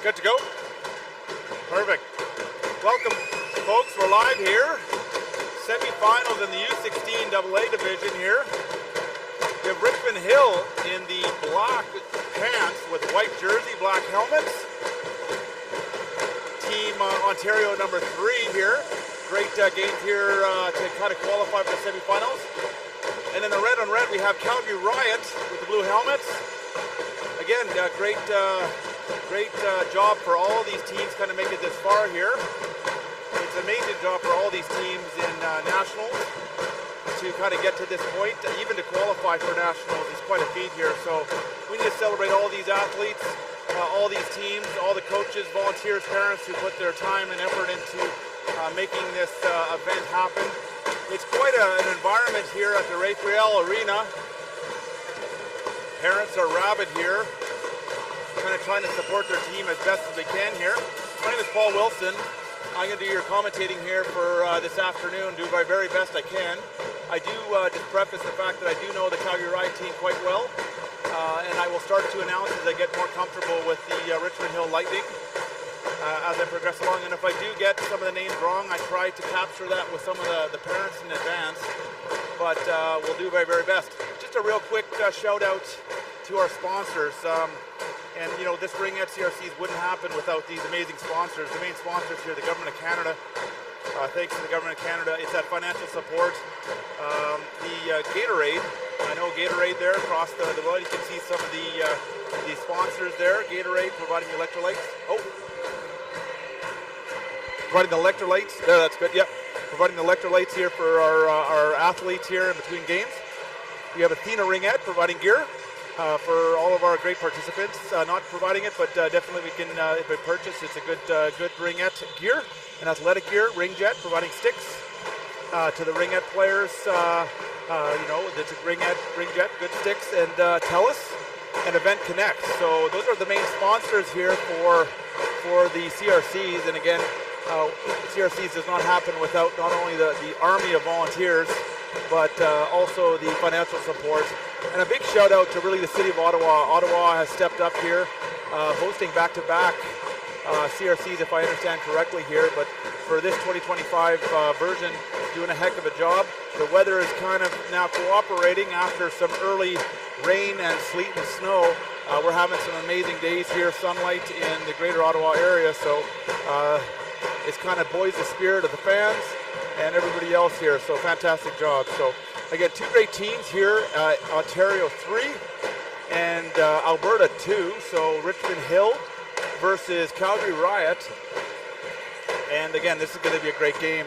Good to go? Perfect. Welcome, folks. We're live here. Semi-finals in the U16AA division here. We have Richmond Hill in the black pants with white jersey, black helmets. Team Ontario number 3 here. Great game here to kind of qualify for the semi-finals. And in the red on red, we have Calgary Riot with the blue helmets. Again, great job for all these teams kind of make it this far here. It's an amazing job for all these teams in nationals to kind of get to this point. Even to qualify for nationals is quite a feat here. So we need to celebrate all these athletes, all these teams, all the coaches, volunteers, parents who put their time and effort into making this event happen. It's quite an environment here at the Friel Arena. Parents are rabid here, kind of trying to support their team as best as they can here. My name is Paul Wilson. I'm going to do your commentating here for this afternoon, do my very best I can. I do just preface the fact that I do know the Calgary Riot team quite well, and I will start to announce as I get more comfortable with the Richmond Hill Lightning as I progress along. And if I do get some of the names wrong, I try to capture that with some of the parents in advance, but we'll do my very best. Just a real quick shout out to our sponsors. And you know, this ring at CRCs wouldn't happen without these amazing sponsors. The main sponsors here, the Government of Canada. Thanks to the Government of Canada. It's that financial support. The Gatorade. I know Gatorade there across the road. You can see some of the sponsors there. Gatorade providing electrolytes. Oh, providing the electrolytes. There, that's good. Yep, providing the electrolytes here for our athletes here in between games. We have Athena Ringette providing gear. For all of our great participants, not providing it, but definitely we can, if we purchase, it's a good ringette gear and athletic gear. Ringjet providing sticks to the ringette players. You know, it's a ringjet, good sticks, and TELUS and Event Connect. So those are the main sponsors here for the CRCs. And again, CRCs does not happen without not only the army of volunteers, but also the financial support. And a big shout out to really the city of Ottawa. Ottawa has stepped up here, hosting back-to-back CRCs, if I understand correctly here. But for this 2025 version, doing a heck of a job. The weather is kind of now cooperating after some early rain and sleet and snow. We're having some amazing days here, sunlight in the greater Ottawa area. So it's kind of buoys the spirit of the fans and everybody else here. So fantastic job. So again, two great teams here, Ontario 3 and Alberta 2. So Richmond Hill versus Calgary Riot. And again, this is going to be a great game.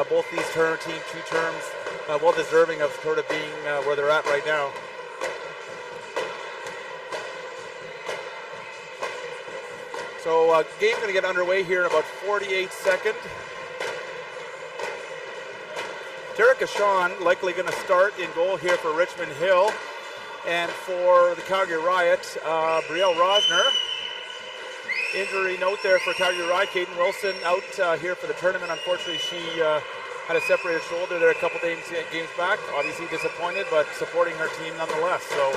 Both these teams, two terms, well deserving of sort of being where they're at right now. So game going to get underway here in about 48 seconds. Tarek Ashan likely going to start in goal here for Richmond Hill. And for the Calgary Riot, Friel Rosner. Injury note there for Calgary Riot. Caden Wilson out here for the tournament. Unfortunately, she had a separated shoulder there a couple games back. Obviously disappointed, but supporting her team nonetheless. So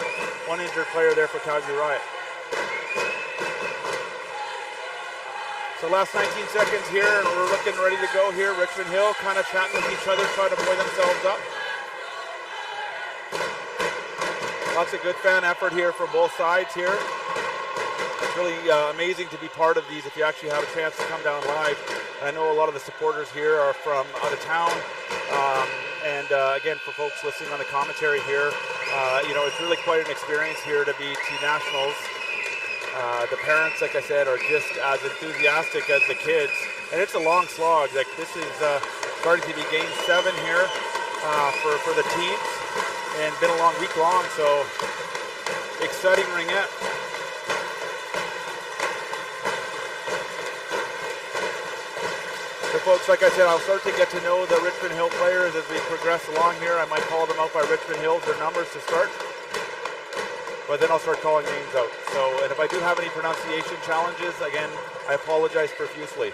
one injured player there for Calgary Riot. So last 19 seconds here, and we're looking ready to go here. Richmond Hill kind of chatting with each other, trying to buoy themselves up. Lots of good fan effort here from both sides here. It's really amazing to be part of these if you actually have a chance to come down live. I know a lot of the supporters here are from out of town. And again, for folks listening on the commentary here, you know, it's really quite an experience here to be to nationals. The parents, like I said, are just as enthusiastic as the kids. And it's a long slog. Like this is starting to be game 7 here for the teams. And been a long week long, so exciting ringette. So folks, like I said, I'll start to get to know the Richmond Hill players as we progress along here. I might call them out by Richmond Hills, their numbers to start. But then I'll start calling names out. So, and if I do have any pronunciation challenges, again, I apologize profusely.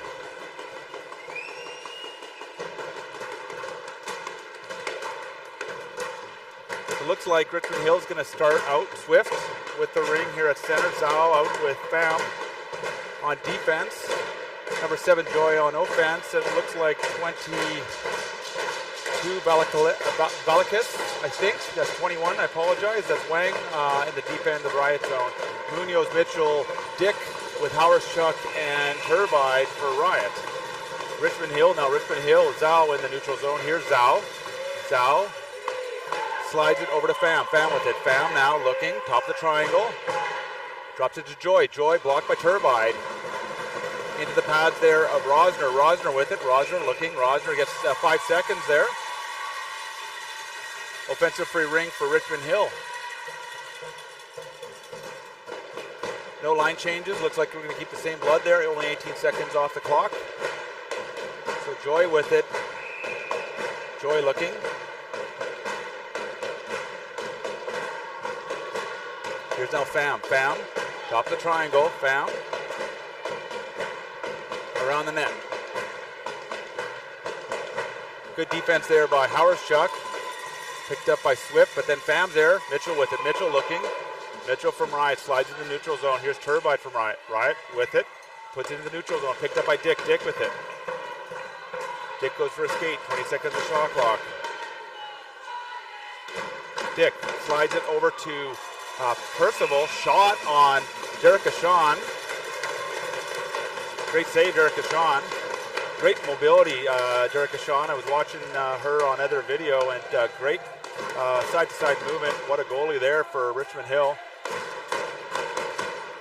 It looks like Richmond Hill is going to start out Swift with the ring here at center. Zhao out with Pham. on defense. Number 7, Joy on offense. And it looks like 22, Balakis, I think. That's 21, I apologize. That's Wang in the deep end of the Riot zone. Munoz, Mitchell, Dick with Hawerschuk and Turbide for Riot. Richmond Hill, now Richmond Hill, Zhao in the neutral zone. Here's Zhao. Zhao slides it over to Pham. Pham with it. Pham now looking, top of the triangle. Drops it to Joy. Joy blocked by Turbide. Into the pads there of Rosner. Rosner with it. Rosner looking. Rosner gets 5 seconds there. Offensive free ring for Richmond Hill. No line changes. Looks like we're going to keep the same blood there. Only 18 seconds off the clock. So Joy with it. Joy looking. Here's now Pham. Pham, top of the triangle. Pham. Around the net. Good defense there by Hawerschuk. Picked up by Swift, but then Pham's there. Mitchell with it. Mitchell looking. Mitchell from Riot slides into the neutral zone. Here's Turbide from Riot. Riot with it. Puts it into the neutral zone. Picked up by Dick. Dick with it. Dick goes for a skate. 20 seconds of shot clock. Dick slides it over to Percival. Shot on Derek Ashawn. Great save, Derek Ashawn. Great mobility, Derek Ashawn. I was watching her on other video, and great side-to-side movement. What a goalie there for Richmond Hill.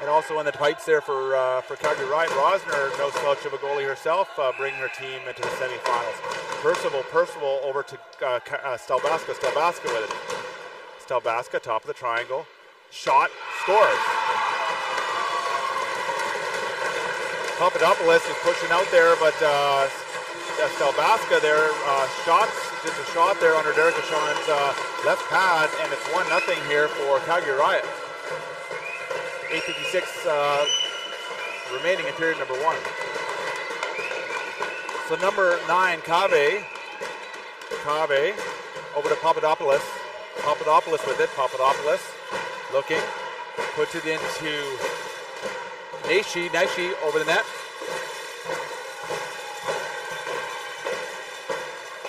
And also in the pipes there for Calgary Riot, Rosner, no slouch of a goalie herself, bringing her team into the semifinals. Percival over to Stelbaska. Stelbaska with it. Stelbaska, top of the triangle. Shot, scores. Papadopoulos is pushing out there, but Stelbaska there just a shot there under Derek Ashawn's left pad, and it's 1-0 here for Calgary Riot. 8:56 remaining in period number 1. So number 9, Cave over to Papadopoulos. Papadopoulos with it. Papadopoulos looking, puts it into Naishi over the net.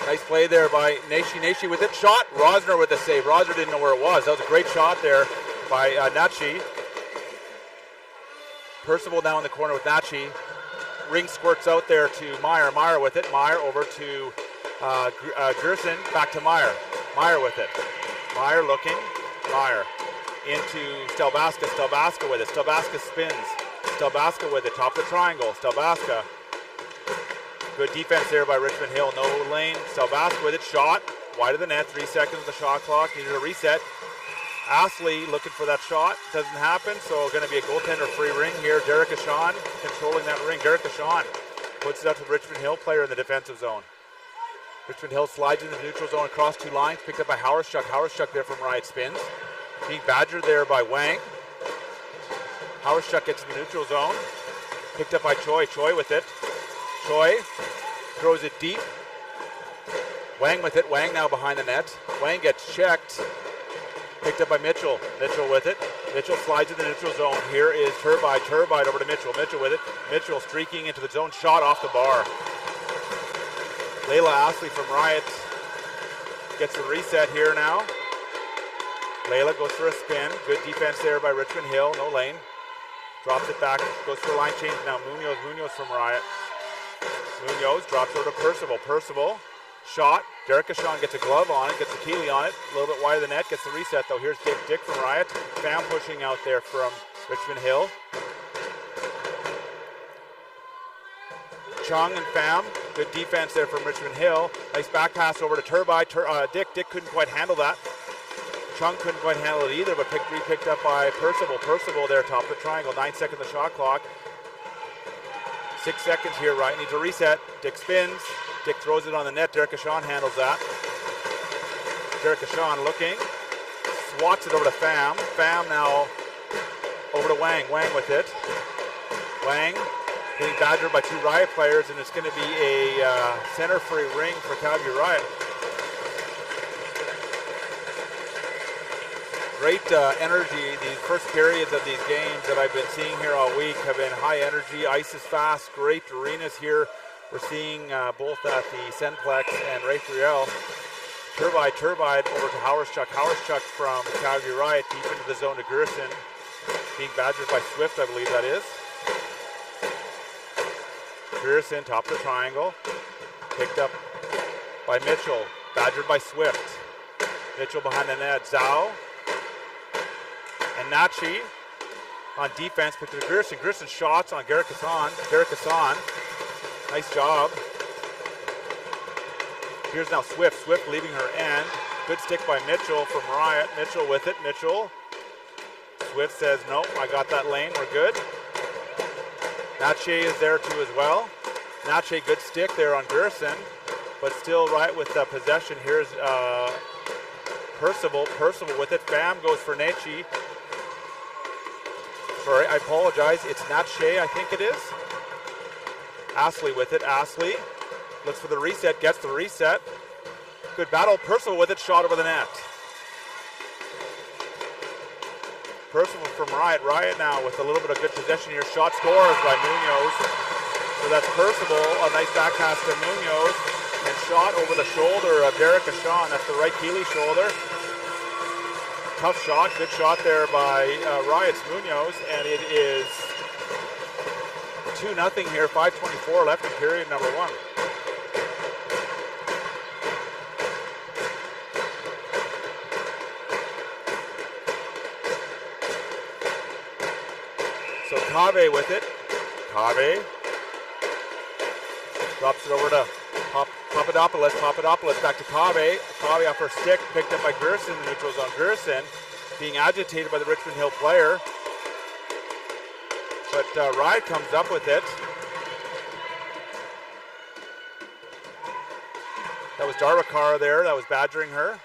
Nice play there by Naishi with it. Shot. Rosner with the save. Rosner didn't know where it was. That was a great shot there by Nachi. Percival down in the corner with Nachi. Rink squirts out there to Meyer. Meyer with it. Meyer over to Gerson. Back to Meyer. Meyer with it. Meyer looking. Meyer into Stelbaska. Stelbaska with it. Stelbaska spins. Stelbaska with it. Top of the triangle. Stelbaska. Good defense there by Richmond Hill. No lane. Stelbaska with it. Shot. Wide of the net. 3 seconds of the shot clock. Needed a reset. Astley looking for that shot. Doesn't happen. So going to be a goaltender free ring here. Derek Ashawn controlling that ring. Derek Ashawn puts it out to the Richmond Hill player in the defensive zone. Richmond Hill slides into the neutral zone across 2 lines. Picked up by Hawerschuk. Hawerschuk there from Riot spins. Being badgered there by Wang. Hawerschuk gets in the neutral zone. Picked up by Choi. Choi with it. Choi throws it deep. Wang with it. Wang now behind the net. Wang gets checked. Picked up by Mitchell. Mitchell with it. Mitchell slides in the neutral zone. Here is Turbide. Turbide over to Mitchell. Mitchell with it. Mitchell streaking into the zone. Shot off the bar. Layla Astley from Riot gets a reset here now. Layla goes for a spin. Good defense there by Richmond Hill. No lane. Drops it back. Goes for a line change now. Munoz from Riot. Munoz drops over to Percival. Percival. Shot. Derek Ashawn gets a glove on it. Gets a Keeley on it. A little bit wide of the net. Gets the reset though. Here's Dick from Riot. Pham pushing out there from Richmond Hill. Chung and Pham. Good defense there from Richmond Hill. Nice back pass over to Turbide. Dick couldn't quite handle that. Chung couldn't quite handle it either, but picked up by Percival. Percival there, top of the triangle. 9 seconds of the shot clock. 6 seconds here, Riot needs a reset. Dick spins. Dick throws it on the net. Derek Ashawn handles that. Derek Ashawn looking. Swats it over to Pham. Pham now over to Wang. Wang with it. Wang getting badgered by 2 Riot players, and it's going to be a center free ring for Calgary Riot. Great energy. These first periods of these games that I've been seeing here all week have been high energy. Ice is fast. Great arenas here. We're seeing both at the Centplex and Ray Friel. Turbide over to Howarschuk. Howarschuk from Calgary Riot deep into the zone to Gerson. Being badgered by Swift, I believe that is. Gerson, top of the triangle. Picked up by Mitchell. Badgered by Swift. Mitchell behind the net. Zhao. And Nachi on defense. Picked to Gerson. Gerson shots on Garrett Kassan. Nice job. Here's now Swift. Swift leaving her end. Good stick by Mitchell from Riot. Mitchell with it. Mitchell. Swift says, nope, I got that lane. We're good. Nache is there too as well. Nache, good stick there on Gerson. But still Riot with possession. Here's Percival. Percival with it. Pham goes for Nache. Sorry, I apologize. It's Nache, I think it is. Astley with it. Astley. Looks for the reset, gets the reset. Good battle. Percival with it, shot over the net. Percival from Riot. Riot now with a little bit of good possession here. Shot scores by Munoz. So that's Percival. A nice back pass to Munoz. And shot over the shoulder of Derek Ashawn. That's the right Keeley shoulder. Tough shot. Good shot there by Riot's Munoz. And it is 2-0 here. 5:24 left in period number 1. So Kave with it. Kave drops it over to Papadopoulos. Papadopoulos back to Kave. Kave off her stick, picked up by Gerson. The neutral zone. Gerson being agitated by the Richmond Hill player. But Riot comes up with it. That was Darvakar there. That was badgering her.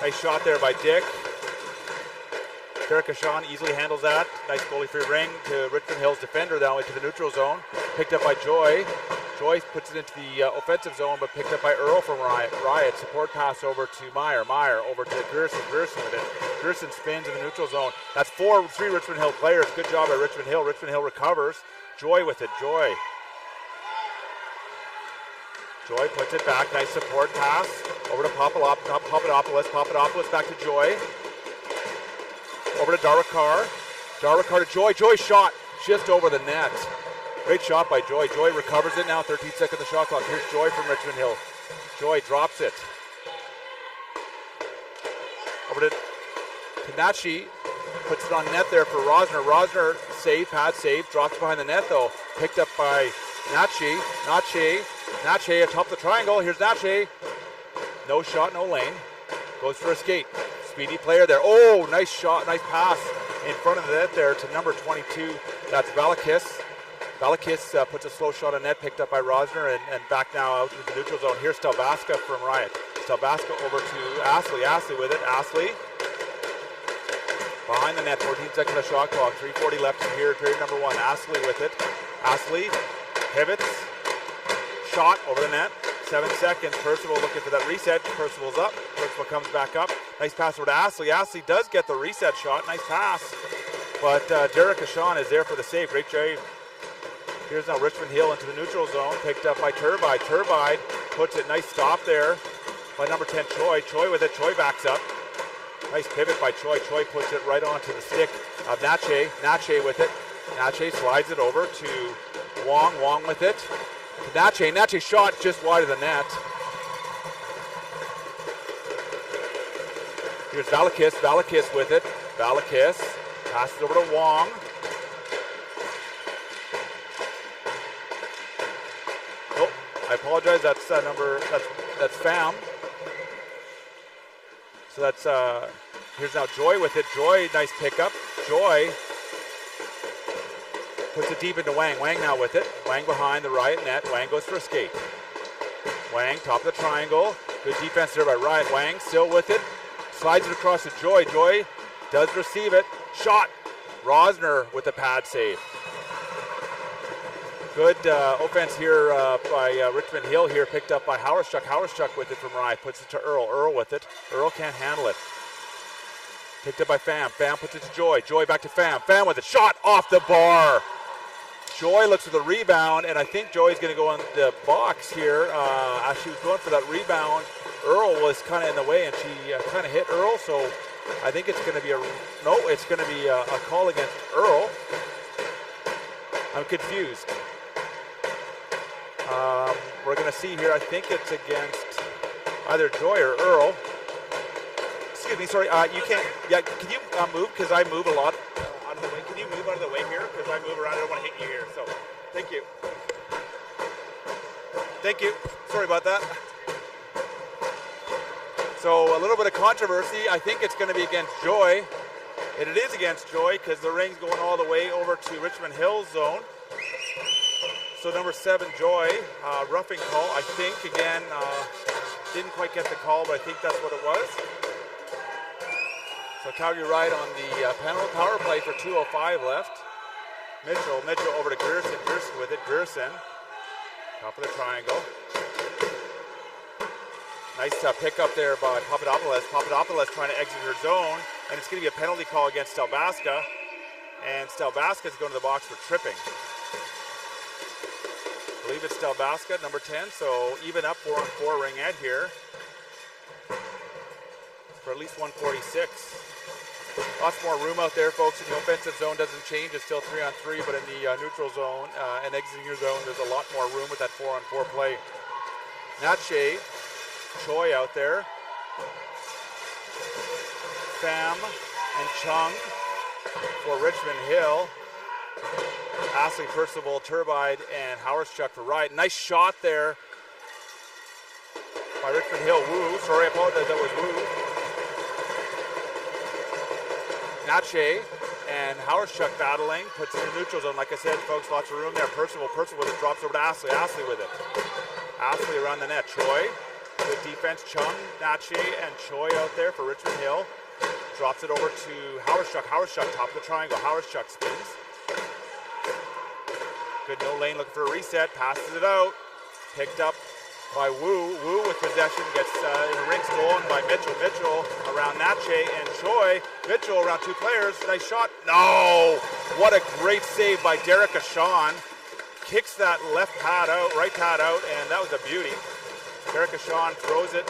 Nice shot there by Dick. Derek Ashawn easily handles that. Nice goalie-free ring to Richmond Hill's defender that way to the neutral zone. Picked up by Joy. Joy puts it into the offensive zone, but picked up by Earl from Riot. Riot support pass over to Meyer. Meyer over to Gerson. Gerson with it. Gerson spins in the neutral zone. That's 3 Richmond Hill players. Good job by Richmond Hill. Richmond Hill recovers. Joy with it. Joy. Joy puts it back. Nice support pass over to Papadopoulos. Papadopoulos back to Joy. Over to Darvakar. Darvakar to Joy. Joy shot just over the net. Great shot by Joy. Joy recovers it now. 13 seconds the shot clock. Here's Joy from Richmond Hill. Joy drops it. Over to Nachi. Puts it on net there for Rosner. Rosner save, pad save. Drops behind the net though. Picked up by Nachi. Nachi atop the triangle. Here's Nachi. No shot, no lane. Goes for a skate. Speedy player there. Oh, nice shot, nice pass in front of the net there to number 22. That's Valakis. Valakis puts a slow shot on net, picked up by Rosner, and back now out to the neutral zone. Here's Stelbaska from Riot. Stelbaska over to Astley. Astley with it. Astley behind the net. 14 seconds of shot clock. 3:40 left in here. Period number 1. Astley with it. Astley pivots. Shot over the net. 7 seconds. Percival looking for that reset. Percival's up. Percival comes back up. Nice pass over to Astley. Astley does get the reset shot. Nice pass. But Derek Ashawn is there for the save. Great save. Here's now Richmond Hill into the neutral zone. Picked up by Turbide. Turbide puts it. Nice stop there by number 10, Choi. Choi with it. Choi backs up. Nice pivot by Choi. Choi puts it right onto the stick of Nache. Nache with it. Nache slides it over to Wong. Wong with it. Nache. Nache shot just wide of the net. Here's Valakis. Valakis with it. Valakis passes over to Wong. Oh, I apologize. That's number. That's Pham. So that's here's now Joy with it. Joy, nice pickup. Joy puts it deep into Wang. Wang now with it. Wang behind the Riot net. Wang goes for a skate. Wang, top of the triangle. Good defense there by Riot. Wang still with it. Slides it across to Joy. Joy does receive it. Shot. Rosner with the pad save. Good offense here by Richmond Hill here, picked up by Howarschuk. Howarschuk with it from Riot. Puts it to Earl. Earl with it. Earl can't handle it. Picked up by Pham. Pham puts it to Joy. Joy back to Pham. Pham with a shot off the bar. Joy looks for the rebound, and I think Joy's going to go in the box here. As she was going for that rebound, Earl was kind of in the way, and she kind of hit Earl. So I think it's going to be it's going to be a call against Earl. I'm confused. We're going to see here. I think it's against either Joy or Earl. Excuse me. Sorry. You can't. Yeah. Can you move? Because I move a lot. Out of the way. Can you move out of the way here? Because I move around. I don't want to hit you here. So, thank you. Thank you. Sorry about that. So a little bit of controversy. I think it's going to be against Joy. And it is against Joy because the ring's going all the way over to Richmond Hill's zone. So number 7, Joy, roughing call. I think again didn't quite get the call, but I think that's what it was. So Calgary Riot on the power play for 2:05 left. Mitchell over to Gerson. Gerson with it. Gerson, top of the triangle. Nice pick up there by Papadopoulos. Papadopoulos trying to exit her zone, and it's going to be a penalty call against Stelbaska. And Stelbaska is going to the box for tripping. I believe it's Stelbaska, number 10. So even up 4-on-4 ringette here for at least 146. Lots more room out there, folks. In the offensive zone doesn't change. It's still 3-on-3, but in the neutral zone and exiting your zone, there's a lot more room with that 4-on-4 play. Natche, Choi out there. Pham and Chung for Richmond Hill. Ashley, Percival, Turbide, and Howarschuk for Riot. Nice shot there by Richmond Hill. Wu, sorry, I apologize, that was Wu. Natche and Howarschuk battling, puts it in the neutral zone. Like I said, folks, lots of room there. Percival with it, drops over to Ashley. Ashley with it. Ashley around the net. Choi, good defense. Chung, Natche, and Choi out there for Richmond Hill. Drops it over to Howarschuk. Howarschuk, top of the triangle. Howarschuk spins. Good no lane, looking for a reset. Passes it out. Picked up by Wu. Wu with possession gets Rink stolen by Mitchell. Mitchell around Natche and Choi. Mitchell around 2 players. Nice shot. No! What a great save by Derek Ashawn. Kicks that left pad out, right pad out, and that was a beauty. Derek Ashawn throws it.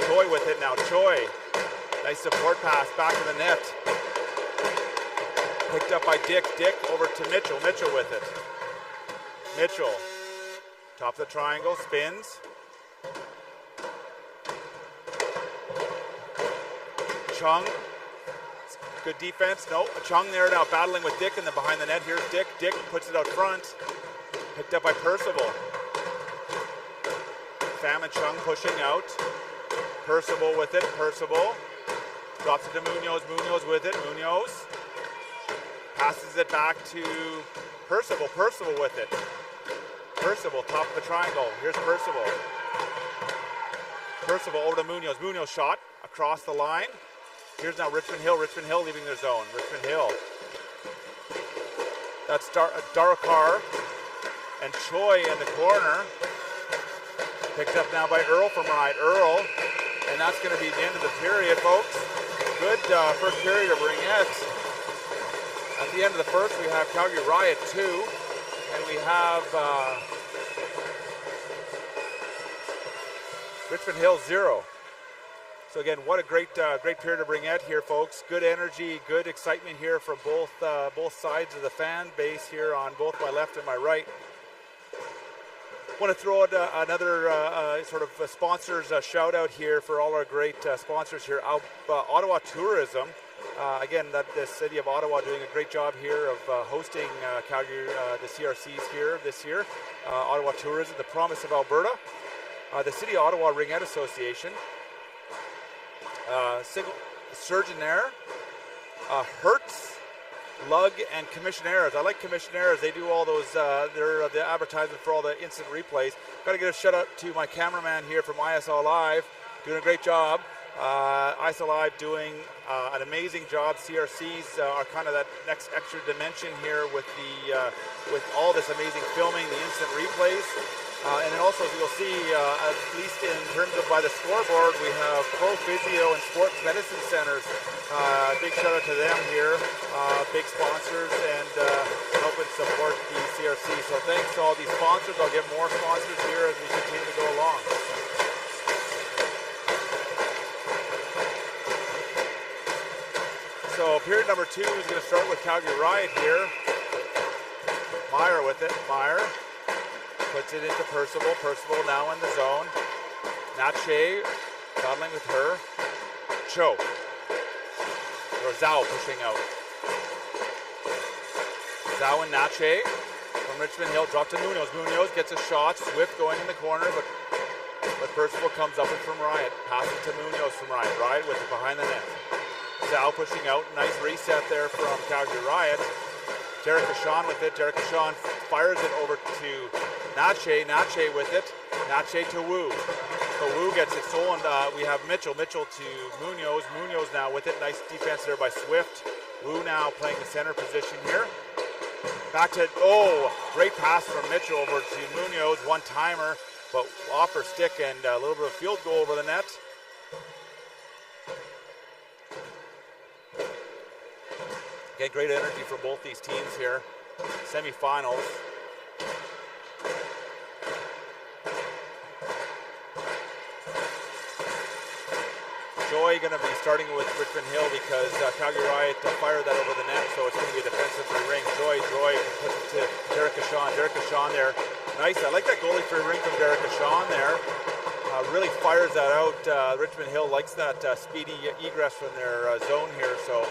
Choi with it now. Choi. Nice support pass back to the net. Picked up by Dick. Dick over to Mitchell. Mitchell with it. Mitchell. Top of the triangle. Spins. Chung. Good defense. No. Chung there now battling with Dick in the behind the net. Here's Dick. Dick puts it out front. Picked up by Percival. Pham and Chung pushing out. Percival with it. Percival. Drops it to Munoz. Munoz with it. Munoz. Passes it back to Percival. Percival with it. Percival, top of the triangle. Here's Percival. Percival over to Munoz. Munoz shot across the line. Here's now Richmond Hill. Richmond Hill leaving their zone. Richmond Hill. That's Darakar and Choi in the corner. Picked up now by Earl from Riot. Earl. And that's going to be the end of the period, folks. Good first period of ringettes. At the end of the first, we have Calgary Riot 2, and we have Richmond Hill 0. So again, what a great period of ringette here, folks. Good energy, good excitement here from both sides of the fan base here on both my left and my right. Want to throw out another sort of sponsors shout out here for all our great sponsors here. Ottawa Tourism. Again, the city of Ottawa doing a great job here of hosting Calgary, the CRCs here this year. Ottawa Tourism, the Promise of Alberta, the City of Ottawa Ringette Association, Surgeonaire, Hertz, Lug, and Commissionaires. I like Commissionaires. They do all those, they're the advertisement for all the instant replays. Got to give a shout out to my cameraman here from ISL Live, doing a great job. ISL Live doing an amazing job. CRCs are kind of that next extra dimension here with the with all this amazing filming, the instant replays. And then also, as you'll see, at least in terms of by the scoreboard, we have Pro Physio and Sports Medicine Centers. Big shout out to them here, big sponsors and helping support the CRC. So thanks to all these sponsors. I'll get more sponsors here as we continue to go along. So period number 2 is going to start with Calgary Riot here. Meyer with it. Meyer puts it into Percival. Percival now in the zone. Natche battling with her. Cho. Or Zhao pushing out. Zhao and Natche from Richmond Hill. Drop to Munoz. Munoz gets a shot. Swift going in the corner, but Percival comes up and from Riot. Passing to Munoz from Riot. Riot with it behind the net. Zhao pushing out. Nice reset there from Calgary Riot. Derek Ashawn with it. Derek Ashawn fires it over to Natche. Natche with it. Natche to Wu. So Wu gets it stolen. We have Mitchell. Mitchell to Munoz. Munoz now with it. Nice defense there by Swift. Wu now playing the center position here. Back to, great pass from Mitchell over to Munoz. One-timer, but off her stick and a little bit of field goal over the net. Get great energy from both these teams here. Semifinals. Joy going to be starting with Richmond Hill because Calgary Riot fired that over the net, so it's going to be a defensive free ring. Joy puts it to Derek Ashawn. Derek Ashawn there. Nice. I like that goalie free ring from Derek Ashawn there. Really fires that out. Richmond Hill likes that speedy egress from their zone here, so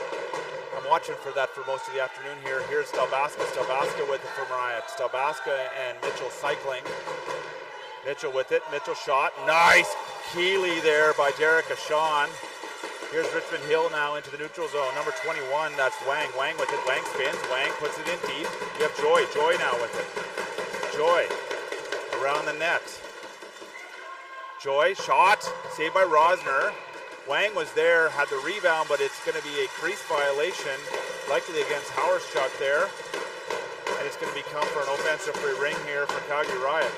I'm watching for that for most of the afternoon here. Here's Stelbaska. Stelbaska with it from Riot. Stelbaska and Mitchell cycling. Mitchell with it. Mitchell shot. Nice. Keeley there by Derek Ashawn. Here's Richmond Hill now into the neutral zone. Number 21, that's Wang. Wang with it. Wang spins. Wang puts it in deep. You have Joy. Joy now with it. Joy around the net. Joy shot. Saved by Rosner. Wang was there, had the rebound, but it's going to be a crease violation, likely against Hauerschuk there. And it's going to become for an offensive free ring here for Calgary Riot.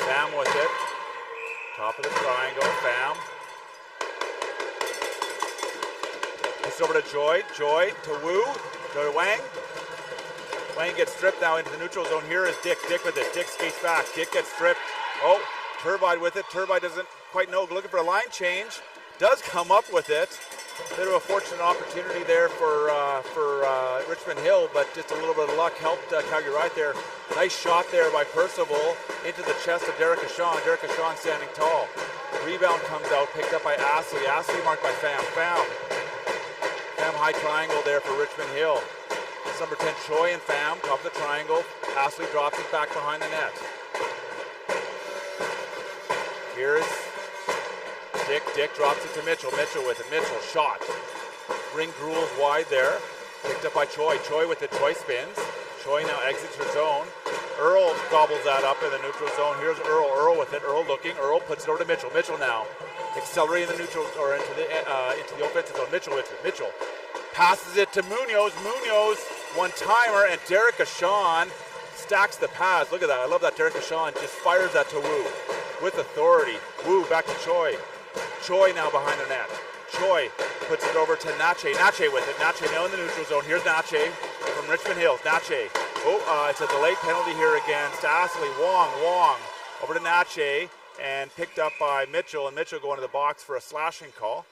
Pham with it. Top of the triangle. Pham. It's over to Joy. Joy to Wu. Go to Wang. Wang gets stripped now into the neutral zone. Here is Dick. Dick with it. Dick skates back. Dick gets stripped. Oh, Turbide with it. Turbide doesn't quite know. Looking for a line change. Does come up with it. Bit of a fortunate opportunity there for Richmond Hill, but just a little bit of luck helped Calgary Riot there. Nice shot there by Percival into the chest of Derek Ashawn. Derek Ashawn standing tall. Rebound comes out, picked up by Astley. Astley marked by Pham. Pham high triangle there for Richmond Hill. It's number 10, Choi and Pham, top of the triangle. Astley drops it back behind the net. Here's Dick. Dick drops it to Mitchell. Mitchell with it. Mitchell shot. Ring drools wide there. Picked up by Choi. Choi with it. Choi spins. Choi now exits her zone. Earl gobbles that up in the neutral zone. Here's Earl. Earl with it. Earl looking. Earl puts it over to Mitchell. Mitchell now accelerating the neutral or into the offensive zone. Mitchell with it. Mitchell passes it to Munoz. Munoz one-timer, and Derek Ashawn stacks the pads. Look at that. I love that Derek Ashawn just fires that to Wu with authority. Wu back to Choi. Choi now behind the net. Choi puts it over to Natche. Natche with it. Natche now in the neutral zone. Here's Natche from Richmond Hills. Natche. It's a delayed penalty here against Astley. Wong over to Natche and picked up by Mitchell. And Mitchell going to the box for a slashing call.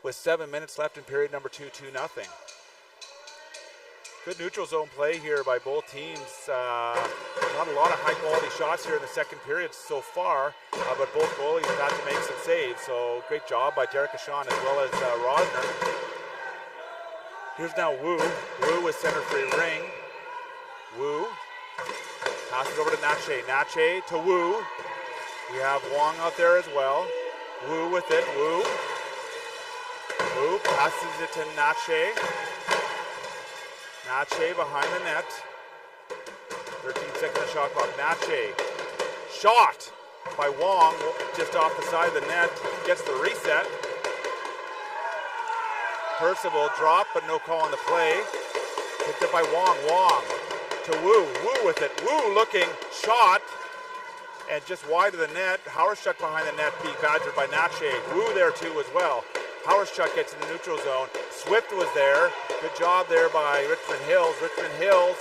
With 7 minutes left in period number 2, 2-0. Good neutral zone play here by both teams. Not a lot of high quality shots here in the second period so far, but both goalies have had to make some saves. So great job by Derek Ashawn as well as Rosner. Here's now Wu. Wu with center free ring. Wu passes over to Natche. Natche to Wu. We have Wong out there as well. Wu with it. Wu passes it to Natche. Natche behind the net. 13 seconds shot clock. Natche. Shot by Wong just off the side of the net. Gets the reset. Percival dropped, but no call on the play. Picked up by Wong. Wong to Wu. Wu with it. Wu looking, shot, and just wide of the net. Hauerschuk behind the net being badgered by Natche. Wu there too as well. Hauerschuk gets in the neutral zone. Swift was there. Good job there by Richmond Hills. Richmond Hills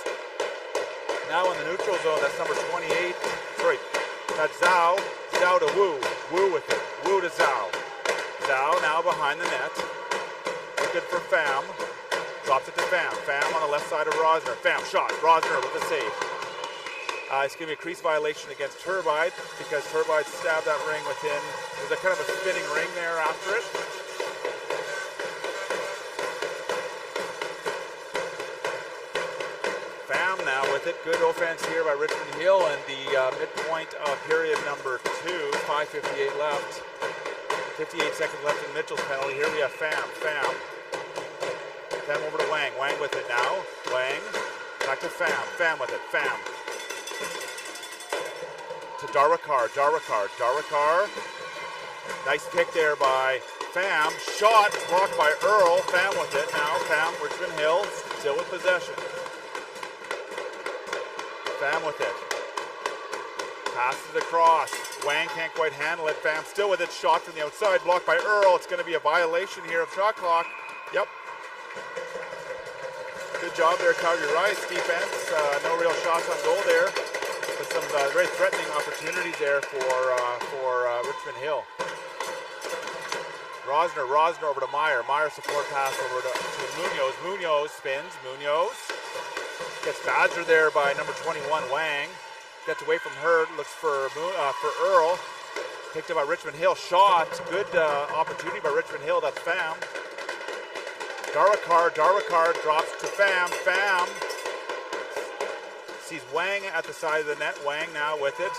now in the neutral zone. That's number 28. Sorry, that's Zhao. Zhao to Wu. Wu with it. Wu to Zhao. Zhao now behind the net. Good for Pham. Drops it to Pham. Pham on the left side of Rosner. Pham shot. Rosner with the save. It's going to be a crease violation against Turbide because Turbide stabbed that ring within. There's a kind of a spinning ring there after it. Pham now with it. Good offense here by Richmond Hill and the midpoint of period number 2. 5:58 left. 58 seconds left in Mitchell's penalty. Here we have Pham. Pham over to Wang. Wang with it now. Wang. Back to Pham. Pham with it. Pham. To Darwakar. Darwakar. Nice pick there by Pham. Shot blocked by Earl. Pham with it now. Pham, Richmond Hill still with possession. Pham with it. Passes it across. Wang can't quite handle it. Pham still with it. Shot from the outside. Blocked by Earl. It's going to be a violation here of shot clock. Yep. Good job there, Calgary Riot's defense. No real shots on goal there, but some very threatening opportunities there for Richmond Hill. Rosner over to Meyer. Meyer support pass over to Munoz. Munoz spins. Munoz gets badgered there by number 21 Wang. Gets away from her. Looks for Earl. Picked up by Richmond Hill. Shot. Good opportunity by Richmond Hill. That's Pham. Darwakar drops to Pham. Pham sees Wang at the side of the net. Wang now with it.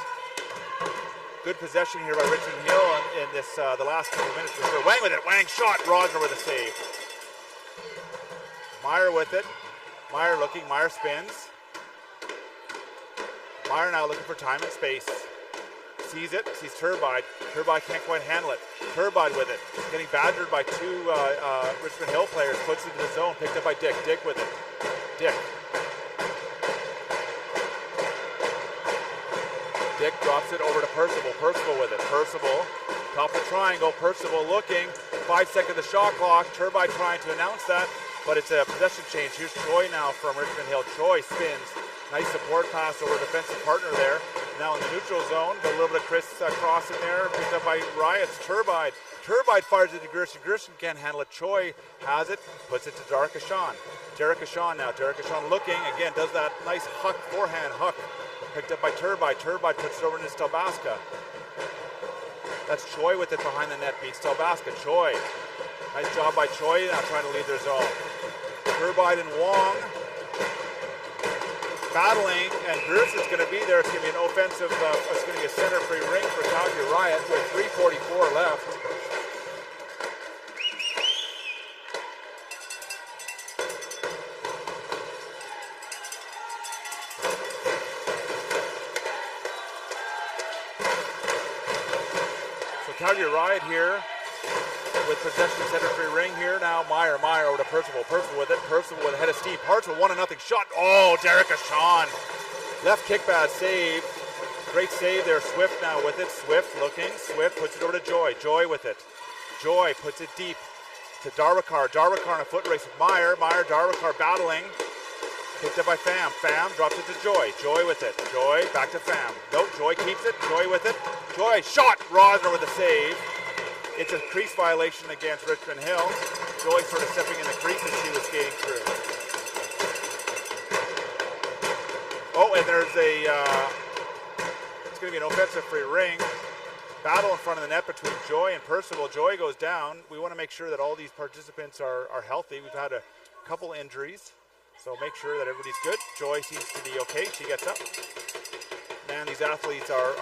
Good possession here by Richmond Hill in this the last couple minutes for sure. Wang with it. Wang shot. Rosner with a save. Meyer with it. Meyer looking. Meyer spins. Meyer now looking for time and space. Sees it. Sees Turbide. Turbide can't quite handle it. Turbide with it. Getting badgered by two Richmond Hill players. Puts it into the zone. Picked up by Dick. Dick with it. Dick. Dick drops it over to Percival. Percival with it. Percival. Top of the triangle. Percival looking. 5 seconds the shot clock. Turbide trying to announce that. But it's a possession change. Here's Choi now from Richmond Hill. Choi spins. Nice support pass over defensive partner there. Now in the neutral zone, got a little bit of Chris cross in there, picked up by Riot's Turbide. Turbide fires it to Gerson. Gerson can't handle it. Choi has it, puts it to Derek Ashan. Derek Ashan now. Derek Ashan looking, again, does that nice huck, forehand huck. Picked up by Turbide. Turbide puts it over into Stelbaska. That's Choi with it behind the net, beats Stelbaska. Choi. Nice job by Choi, now trying to lead their zone. Turbide and Wong battling, and Gerson's going to be there. It's going to be an offensive, it's going to be a center-free ring for Calgary Riot with 3:44 left. So Calgary Riot here with possession center-free ring here. Now Meyer over to Percival. Percival with it. Percival with a head of steam. Percival 1-0 shot. Oh, Derek Ashan. Left kick bad save. Great save there. Swift now with it. Swift looking. Swift puts it over to Joy. Joy with it. Joy puts it deep to Darwakar. Darwakar in a foot race with Meyer. Meyer, Darwakar battling. Picked up by Pham. Pham drops it to Joy. Joy with it. Joy back to Pham. Nope, Joy keeps it. Joy with it. Joy shot. Rosner with a save. It's a crease violation against Richmond Hill. Joy sort of stepping in the crease as she was skating through. Oh, and there's it's going to be an offensive free ring. Battle in front of the net between Joy and Percival. Joy goes down. We want to make sure that all these participants are healthy. We've had a couple injuries, so make sure that everybody's good. Joy seems to be okay. She gets up. Man, these athletes are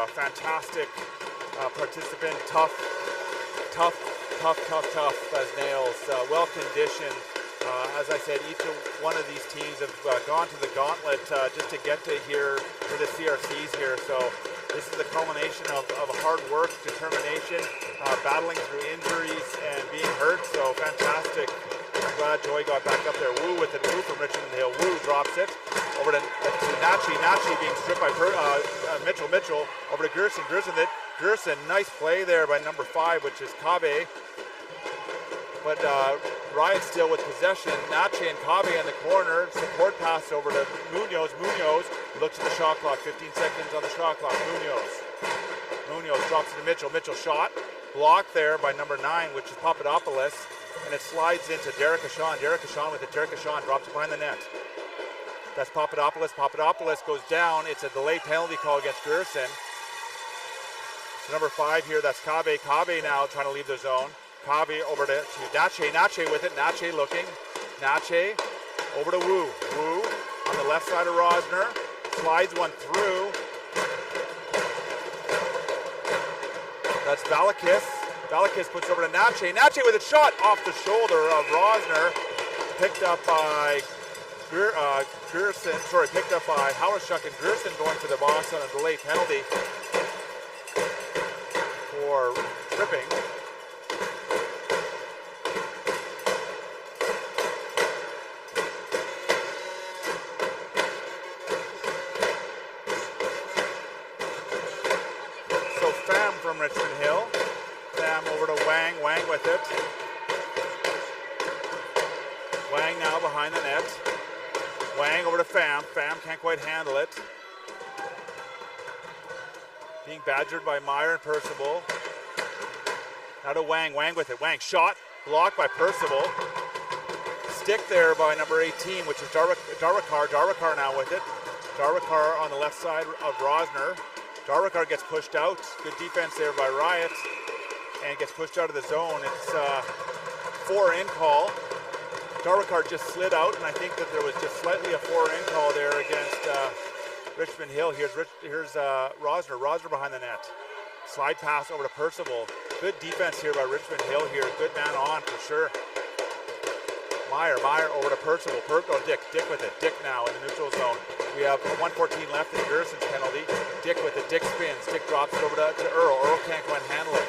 fantastic participant, tough as nails, well conditioned. As I said, each one of these teams have gone to the gauntlet just to get to here for the CRCs here. So this is the culmination of hard work, determination, battling through injuries and being hurt. So fantastic glad Joy got back up there. Wu with it. Wu from Richmond Hill. Wu drops it over to Nachi. Nachi being stripped by Mitchell. Mitchell over to Gerson. Gerson, nice play there by number 5, which is Kabe. But Riot still with possession. Nachi and Kabe in the corner. Support pass over to Munoz. Munoz looks at the shot clock. 15 seconds on the shot clock. Munoz drops it to Mitchell. Mitchell shot. Blocked there by number 9, which is Papadopoulos. And it slides into Derek Ashawn. Derek Ashawn with it. Derek Ashawn drops it behind the net. That's Papadopoulos. Papadopoulos goes down. It's a delayed penalty call against Gerson. So number 5 here, that's Kabe. Kabe now trying to leave the zone. Kabe over to Nache. Nache with it. Nache looking. Nache over to Wu. Wu on the left side of Rosner. Slides one through. That's Valakis. Valakis puts over to Nache. Nache with a shot off the shoulder of Rosner. Picked up by Gerson. Sorry, picked up by Hawerschuk, and Gerson going to the box on a delayed penalty for tripping. So Pham from Richmond Hill. Pham over to Wang. Wang with it. Wang now behind the net. Wang over to Pham. Pham can't quite handle it. Being badgered by Meyer and Percival. Now to Wang. Wang with it. Wang shot. Blocked by Percival. Stick there by number 18, which is Darwakar. Darwakar now with it. Darwakar on the left side of Rosner. Darwakar gets pushed out. Good defense there by Riot. And gets pushed out of the zone. It's 4-in call. Darwakar just slid out, and I think that there was just slightly a 4-in call there against Richmond Hill. Here's Rosner. Rosner behind the net. Slide pass over to Percival. Good defense here by Richmond Hill here. Good man on for sure. Meyer over to Percival. Dick with it. Dick now in the neutral zone. We have 1:14 left in Gerson's penalty. Dick with it. Dick spins. Dick drops it over to Earl. Earl can't go and handle it.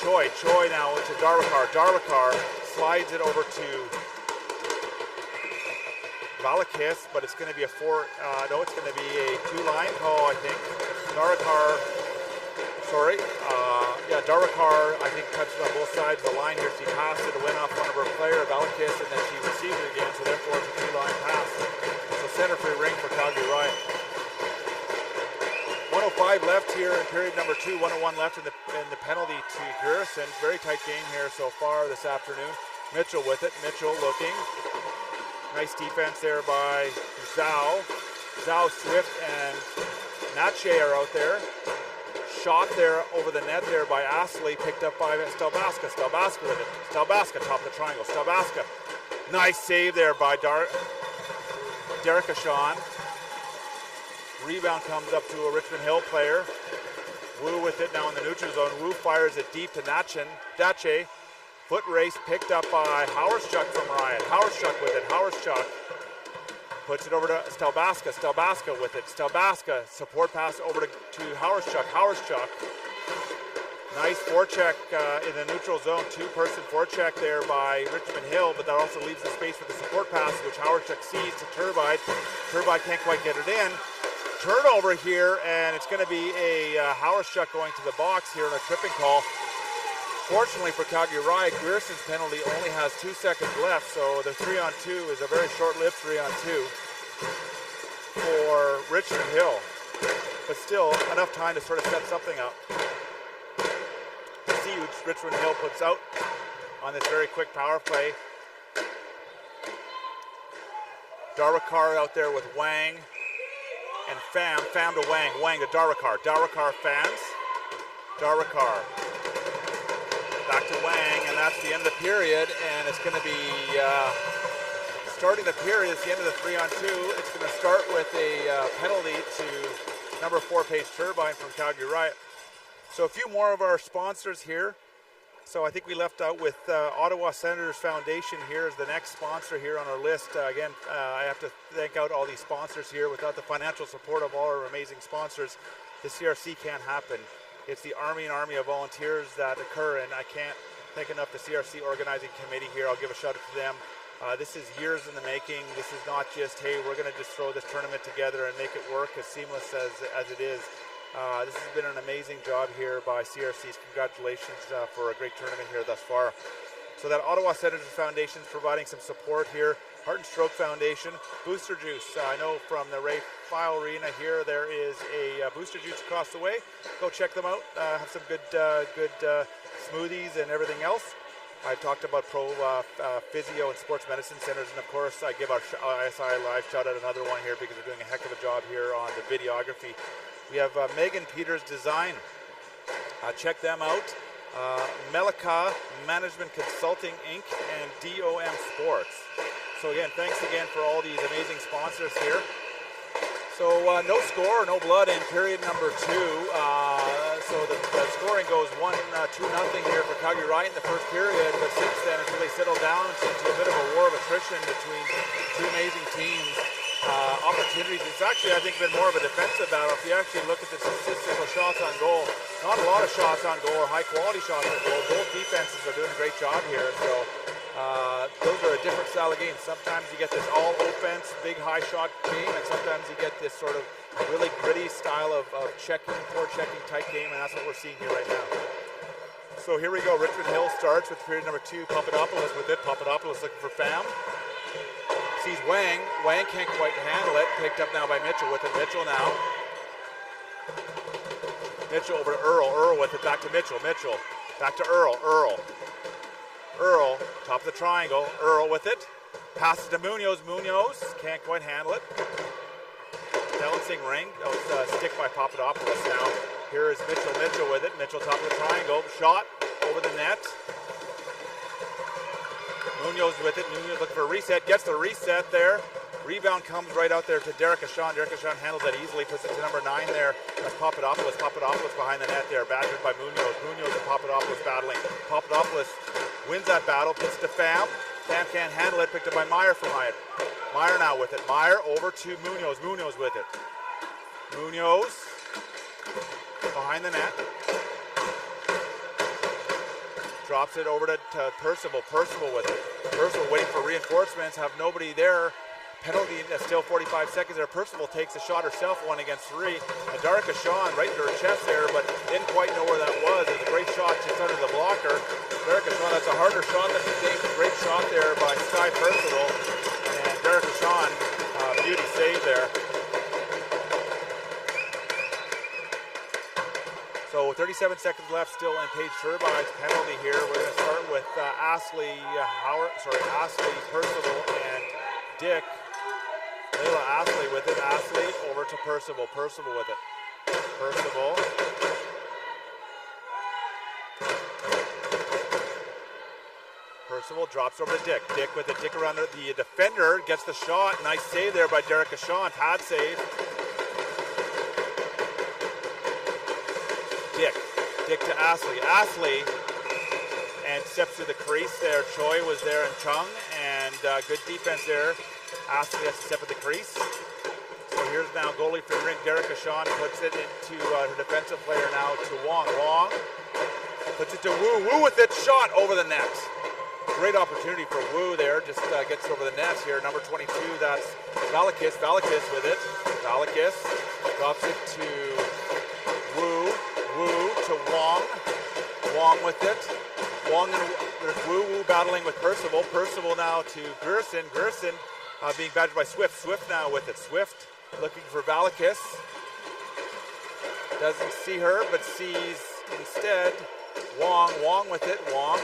Choi now into Darwakar. Darwakar slides it over to Valakis, but it's going to be it's going to be a 2-line call, I think. Darwakar, I think touched on both sides of the line here. She passed it, went off one of her player, Valakis, and then she received it again, so therefore it's a 2-line pass. So center free Rink for Calgary Riot. 105 left here in period number 2. 101 left in the penalty to Gerson. Very tight game here so far this afternoon. Mitchell with it. Mitchell looking. Nice defense there by Zhao. Zhao, Swift, and Nache are out there. Shot there over the net there by Astley. Picked up by Stelbaska. Stelbaska with it. Stelbaska top of the triangle. Stelbaska. Nice save there by Derek Ashawn. Rebound comes up to a Richmond Hill player. Wu with it now in the neutral zone. Wu fires it deep to Dache. Foot race picked up by Hawerschuk from Riot. Hawerschuk with it. Hawerschuk puts it over to Stelbaska. Stelbaska with it. Stelbaska support pass over to Hawerschuk. Hawerschuk. Nice forecheck in the neutral zone. 2-person forecheck there by Richmond Hill, but that also leaves the space for the support pass, which Hawerschuk sees to Turbide. Turbide can't quite get it in. Turnover here, and it's going to be a Hawerschuk going to the box here on a tripping call. Fortunately for Calgary Riot, Gerson's penalty only has 2 seconds left, so the 3-on-2 is a very short-lived 3-on-2 for Richmond Hill. But still, enough time to sort of set something up. See what Richmond Hill puts out on this very quick power play. Darwakar out there with Wang. And Pham to Wang. Wang to Darwakar. Darwakar fans. Darwakar. Back to Wang, and that's the end of the period. And it's going to be starting the period. It's the end of the 3-on-2. It's going to start with a penalty to number 4 Paige Turbine from Calgary Riot. So a few more of our sponsors here. So I think we left out with Ottawa Senators Foundation here as the next sponsor here on our list. Again, I have to thank out all these sponsors here. Without the financial support of all our amazing sponsors, the CRC can't happen. It's the army and army of volunteers that occur, and I can't thank enough the CRC organizing committee here. I'll give a shout out to them. This is years in the making. This is not just, hey, we're going to just throw this tournament together and make it work as seamless as it is. This has been an amazing job here by CRCs. Congratulations for a great tournament here thus far. So that Ottawa Senators Foundation is providing some support here. Heart and Stroke Foundation, Booster Juice. I know from the Friel Arena here, there is a Booster Juice across the way. Go check them out. Have some good smoothies and everything else. I talked about physio and sports medicine centers, and of course I give our ISI Live shout out another one here because they're doing a heck of a job here on the videography. We have Megan Peters Design. Check them out. Melika Management Consulting Inc. and DOM Sports. So again, thanks again for all these amazing sponsors here. So no score, no blood in period number 2. So the scoring goes 1-2-0 here for Calgary Riot in the first period. But since then, until they settle down, it seems to be a bit of a war of attrition between two amazing teams. Opportunities. It's actually, I think, been more of a defensive battle. If you actually look at the statistical shots on goal, not a lot of shots on goal or high-quality shots on goal. Both defenses are doing a great job here. So those are a different style of game. Sometimes you get this all-offense, big high-shot game, and sometimes you get this sort of really gritty style of checking, forechecking type game, and that's what we're seeing here right now. So here we go. Richmond Hill starts with period number 2. Papadopoulos with it. Papadopoulos looking for Pham. Sees Wang. Wang can't quite handle it. Picked up now by Mitchell with it. Mitchell now. Mitchell over to Earl. Earl with it. Back to Mitchell. Mitchell. Back to Earl. Earl. Earl. Top of the triangle. Earl with it. Passes to Munoz. Munoz can't quite handle it. Balancing ring. That was a stick by Papadopoulos now. Here is Mitchell. Mitchell with it. Mitchell top of the triangle. Shot over the net. Munoz with it. Munoz looking for a reset. Gets the reset there. Rebound comes right out there to Derek Achon. Derek Achon handles that easily. Puts it to number 9 there. That's Papadopoulos. Papadopoulos behind the net there. Badgered by Munoz. Munoz and Papadopoulos battling. Papadopoulos wins that battle. Puts it to Pham. Pham can't handle it. Picked up by Meyer from Riot. Meyer now with it. Meyer over to Munoz. Munoz with it. Munoz behind the net. Drops it over to Percival. Percival with it. Percival waiting for reinforcements. Have nobody there. Penalty still 45 seconds there. Percival takes a shot herself, 1 against 3. And Darika Shawn right to her chest there, but didn't quite know where that was. It was a great shot just under the blocker. Darika Shawn, that's a harder shot than the game. Great shot there by Sky Percival. And Darika Shawn, beauty save there. So 37 seconds left still in Paige Turbine's penalty here. We're going to start with Ashley Percival and Dick. Layla Ashley with it. Ashley over to Percival. Percival with it. Percival. Percival drops over to Dick. Dick with it. Dick around the defender. Gets the shot. Nice save there by Derek Achon. Pad save. Dick to Ashley. Ashley and steps through the crease there. Choi was there and Chung, and good defense there. Ashley has to step at the crease. So here's now goalie for Rink. Derek Achon puts it into her defensive player now to Wong. Wong puts it to Wu. Wu with it. Shot over the net. Great opportunity for Wu there. Just gets over the net here. Number 22, that's Valakis. Valakis with it. Valakis drops it to Wu. Wu to Wong. Wong with it. Wong and there's Wu battling with Percival. Percival now to Gerson. Gerson being badgered by Swift. Swift now with it. Swift looking for Valakis. Doesn't see her, but sees instead Wong. Wong with it. Wong.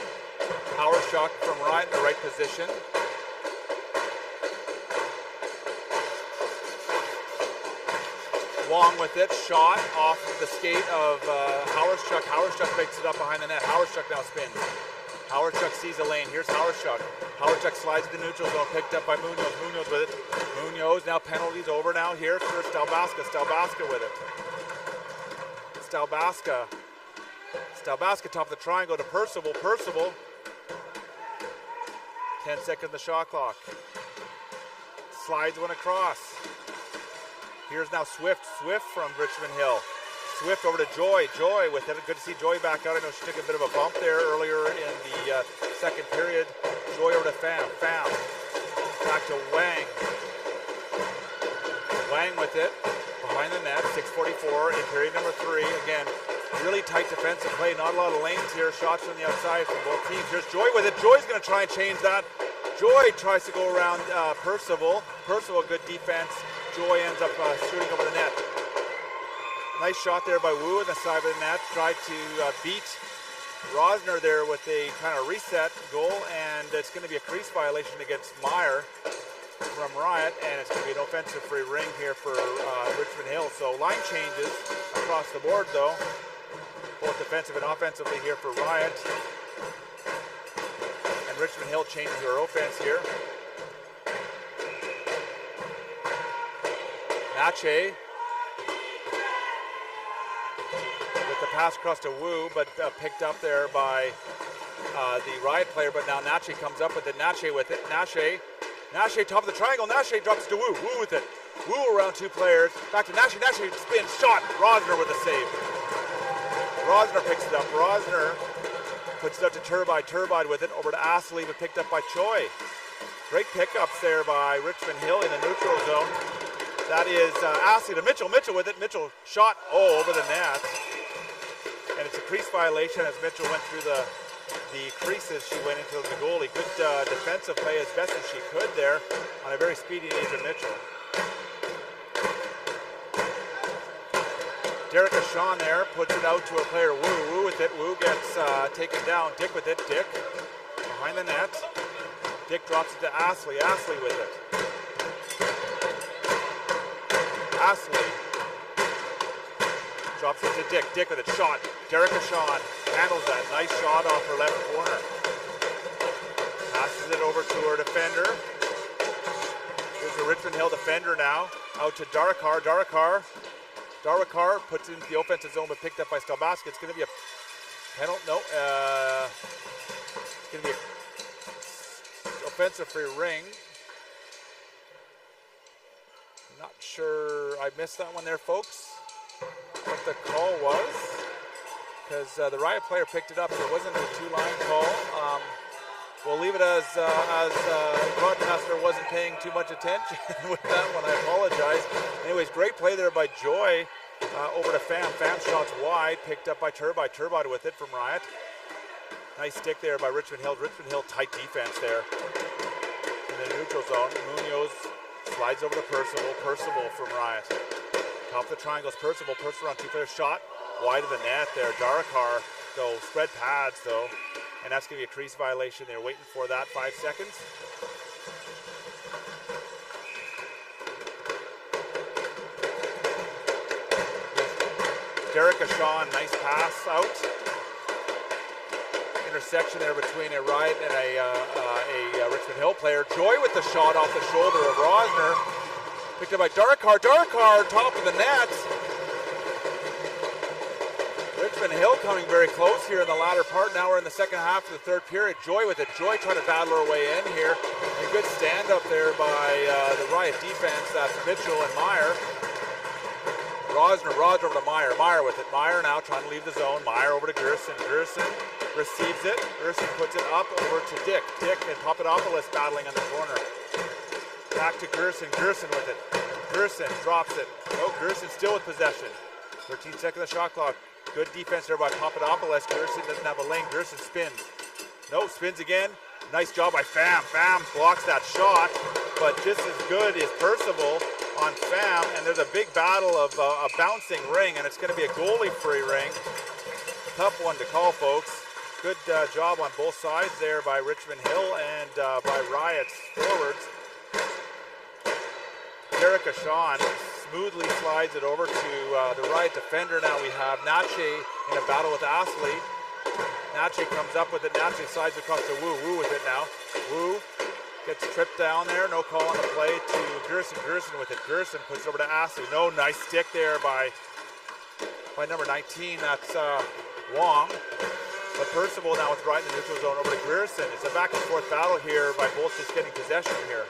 Power shot from Riot in the right position. Wong with it, shot off the skate of Howarschuk. Howarschuk makes it up behind the net. Howarschuk now spins. Howarschuk sees a lane. Here's Howarschuk. Howarschuk slides to the neutral zone, picked up by Munoz. Munoz with it. Munoz now penalties over now here for Stalbaska. Stalbaska with it. Stalbaska. Stalbaska top of the triangle to Percival. Percival. 10 seconds the shot clock. Slides one across. Here's now Swift. Swift from Richmond Hill. Swift over to Joy. Joy with it. Good to see Joy back out. I know she took a bit of a bump there earlier in the second period. Joy over to Pham. Pham. Back to Wang. Wang with it. Behind the net. 6:44 in period number 3. Again, really tight defensive play. Not a lot of lanes here. Shots from the outside from both teams. Here's Joy with it. Joy's going to try and change that. Joy tries to go around Percival. Percival, good defense. Joy ends up shooting over the net. Nice shot there by Wu in the side of the net. Tried to beat Rosner there with a kind of reset goal, and it's going to be a crease violation against Meyer from Riot, and it's going to be an offensive free ring here for Richmond Hill. So line changes across the board though, both defensive and offensively here for Riot. And Richmond Hill changes their offense here. Nache with the pass across to Wu, but picked up there by the Riot player, but now Nache comes up with it. Nache with it. Nache, top of the triangle. Nache drops to Wu. Wu with it. Wu around 2 players. Back to Nache. Nache spin shot. Rosner with a save. Rosner picks it up. Rosner puts it up to Turbide. Turbide with it. Over to Astley, but picked up by Choi. Great pickups there by Richmond Hill in the neutral zone. That is Astley to Mitchell. Mitchell with it. Mitchell shot over the net. And it's a crease violation as Mitchell went through the creases. She went into the goalie. Good defensive play as best as she could there on a very speedy Nathan Mitchell. Derek Sean there puts it out to a player. Wu. Wu with it. Wu gets taken down. Dick with it. Dick behind the net. Dick drops it to Astley. Astley with it. Astley drops it to Dick. Dick with a shot. Derek Sean handles that. Nice shot off her left corner. Passes it over to her defender. Here's a Richmond Hill defender now. Out to Darakar. Darakar puts it into the offensive zone, but picked up by Stelbaska. It's going to be a penalty. No. It's going to be an offensive free ring. Not sure. I missed that one there, folks. What the call was, because the Riot player picked it up, so it wasn't a 2-line call. We'll leave it as the broadcaster wasn't paying too much attention with that one. I apologize. Anyways, great play there by Joy over to Pham. Pham shots wide, picked up by Turbide. Turbide with it from Riot. Nice stick there by Richmond Hill. Richmond Hill tight defense there in the neutral zone. Munoz slides over to Percival. Percival from Riot. Top of the triangles, Percival. Percival on 2 players. Shot wide of the net there. Darakar, though, spread pads, though. And that's going to be a crease violation. They're waiting for that. 5 seconds. Derek Sean, nice pass out. Intersection there between a Riot and a Richmond Hill player. Joy with the shot off the shoulder of Rosner. Picked up by Darakar. Darakar, top of the net. Richmond Hill coming very close here in the latter part. Now we're in the second half of the third period. Joy with it. Joy trying to battle her way in here. A good stand up there by the Riot defense. That's Mitchell and Meyer. Rosner over to Meyer. Meyer with it. Meyer now trying to leave the zone. Meyer over to Gerson. Gerson receives it. Gerson puts it up over to Dick. Dick and Papadopoulos battling on the corner. Back to Gerson. Gerson with it. Gerson drops it. Oh, Gerson still with possession. 13 seconds of the shot clock. Good defense there by Papadopoulos. Gerson doesn't have a lane. Gerson spins. No, spins again. Nice job by Pham. Pham blocks that shot, but just as good is Percival on Pham, and there's a big battle of a bouncing ring, and it's going to be a goalie-free ring. Tough one to call, folks. Good job on both sides there by Richmond Hill and by Riot's forwards. Derek Sean smoothly slides it over to the Riot defender. Now we have Nache in a battle with Astley. Nache comes up with it. Nache slides across to Wu. Wu with it now. Wu gets tripped down there. No call on the play to Gerson. Gerson with it. Gerson puts it over to Astley. No, nice stick there by number 19. That's Wong. But Percival now with Riot in the neutral zone over to Gerson. It's a back and forth battle here by both just getting possession here.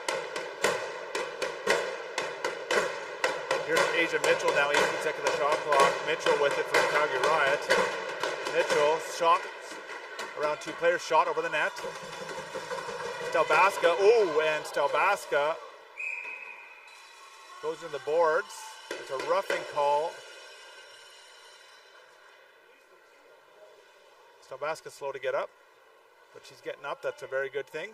Here's Asia Mitchell now, 18 seconds of the shot clock. Mitchell with it from Calgary Riot. Mitchell shot around 2 players, shot over the net. Stelbaska, and Stelbaska goes in the boards. It's a roughing call. Stelbaska's slow to get up, but she's getting up. That's a very good thing.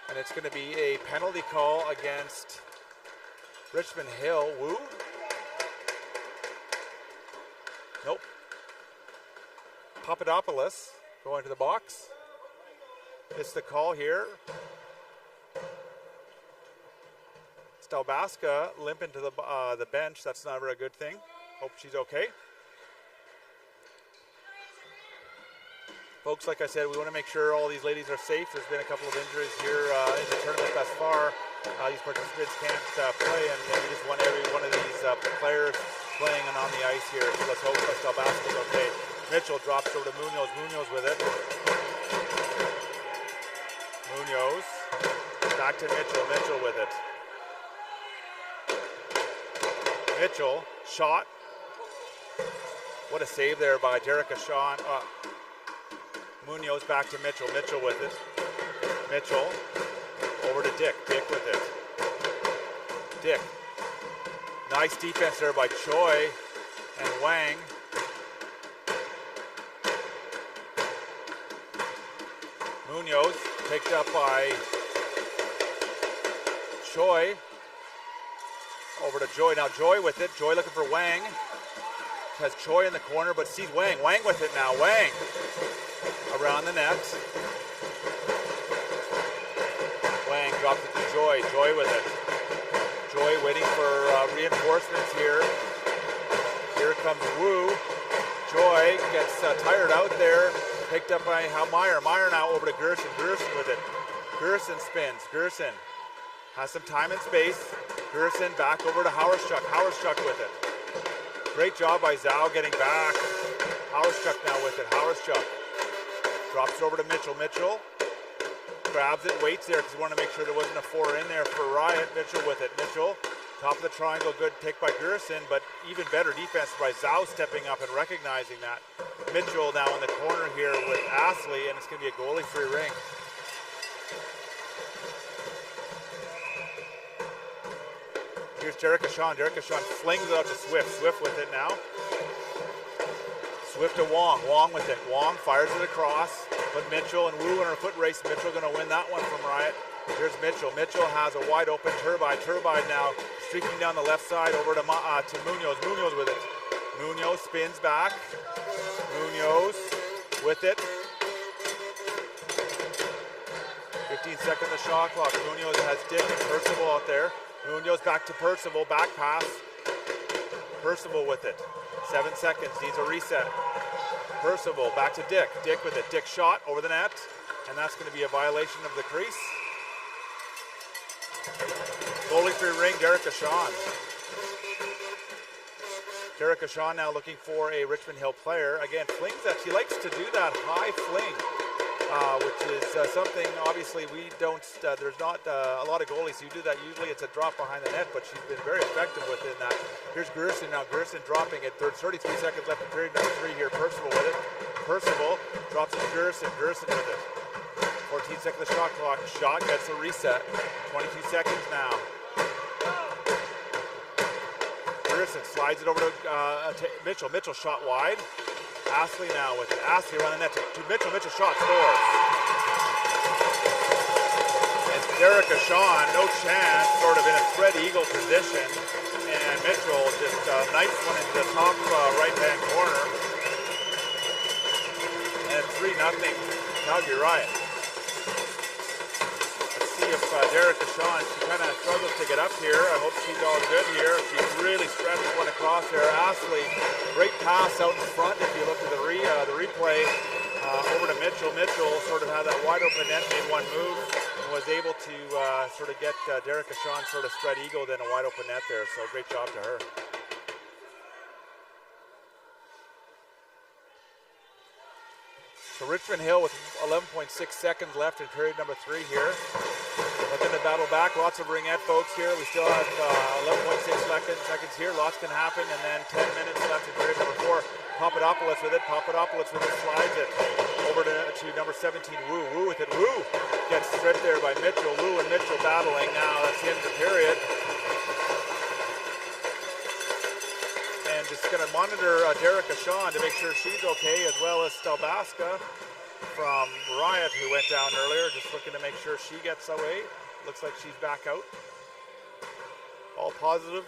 And it's going to be a penalty call against Richmond Hill. Woo? Nope. Papadopoulos going to the box. It's the call here. Stelbaska limping to the bench. That's never a good thing. Hope she's okay. Folks, like I said, we want to make sure all these ladies are safe. There's been a couple of injuries here in the tournament thus far. These participants can't play, and we just want every one of these players playing and on the ice here. So let's hope Stelbaska's okay. Mitchell drops over to Munoz. Munoz with it. Munoz. Back to Mitchell. Mitchell with it. Mitchell. Shot. What a save there by Jerica Shawn. Munoz back to Mitchell. Mitchell with it. Mitchell. Over to Dick. Dick with it. Dick. Nice defense there by Choi and Wang. Munoz picked up by Choi. Over to Joy. Now Joy with it. Joy looking for Wang. Has Choi in the corner, but sees Wang. Wang with it now. Wang around the net. Wang drops it to Joy. Joy with it. Joy waiting for reinforcements here. Here comes Wu. Joy gets tired out there. Picked up by Meyer. Meyer now over to Gerson. Gerson with it. Gerson spins. Gerson has some time and space. Gerson back over to Hauerschuk. Hauerschuk with it. Great job by Zhao getting back. Hauerschuk now with it. Hauerschuk drops it over to Mitchell. Mitchell grabs it, waits there because we want to make sure there wasn't a 4 in there for Riot. Mitchell with it. Mitchell, top of the triangle, good pick by Gerson, but even better defense by Zhao stepping up and recognizing that. Mitchell now in the corner here with Astley, and it's going to be a goalie-free ring. Here's Jerica Shawn. Jerica Shawn flings it out to Swift. Swift with it now. Swift to Wong. Wong with it. Wong fires it across. But Mitchell and Wu in her foot race. Mitchell going to win that one from Riot. Here's Mitchell. Mitchell has a wide open Turbine. Turbine now streaking down the left side over to Munoz. Munoz with it. Munoz spins back. Munoz with it. 15 seconds the shot clock. Munoz has Dick and Percival out there. Munoz back to Percival. Back pass. Percival with it. 7 seconds. Needs a reset. Percival back to Dick. Dick with it. Dick shot over the net. And that's going to be a violation of the crease. Goalie free ring, Jerica Shawn. Jerica Shawn now looking for a Richmond Hill player. Again, flings that. She likes to do that high fling, which is something obviously we don't, there's not a lot of goalies who do that. Usually it's a drop behind the net, but she's been very effective within that. Here's Gerson now. Gerson dropping it. 33 seconds left in period number 3 here. Percival with it. Percival drops it to Gerson. Gerson with it. 14 seconds the shot clock. Shot gets a reset. 22 seconds now. Gerson slides it over to Mitchell. Mitchell shot wide. Astley now with it. Astley around the net to Mitchell. Mitchell shot, scores. And Jerica Shawn, no chance, sort of in a spread eagle position. And Mitchell just knifes one into the top right-hand corner. And it's 3-0 Calgary Riot. See if Jerica Shawn, she kind of struggles to get up here. I hope she's all good here. She really stretched one across there. Astley, great pass out in front. If you look at the replay, over to Mitchell. Mitchell sort of had that wide open net, made one move, and was able to sort of get Jerica Shawn sort of spread eagle, then a wide open net there. So great job to her. So Richmond Hill with 11.6 seconds left in period number 3 here. Looking to battle back. Lots of ringette folks here. We still have 11.6 seconds here. Lots can happen, and then 10 minutes left in period number 4. Papadopoulos with it. Papadopoulos with it, slides it over to number 17. Wu. Wu with it. Wu gets stripped there by Mitchell. Wu and Mitchell battling now. That's the end of the period. And just going to monitor Derica Shawn to make sure she's okay, as well as Stelbaska from Riot, who went down earlier. Just looking to make sure she gets away. Looks like she's back out. All positive.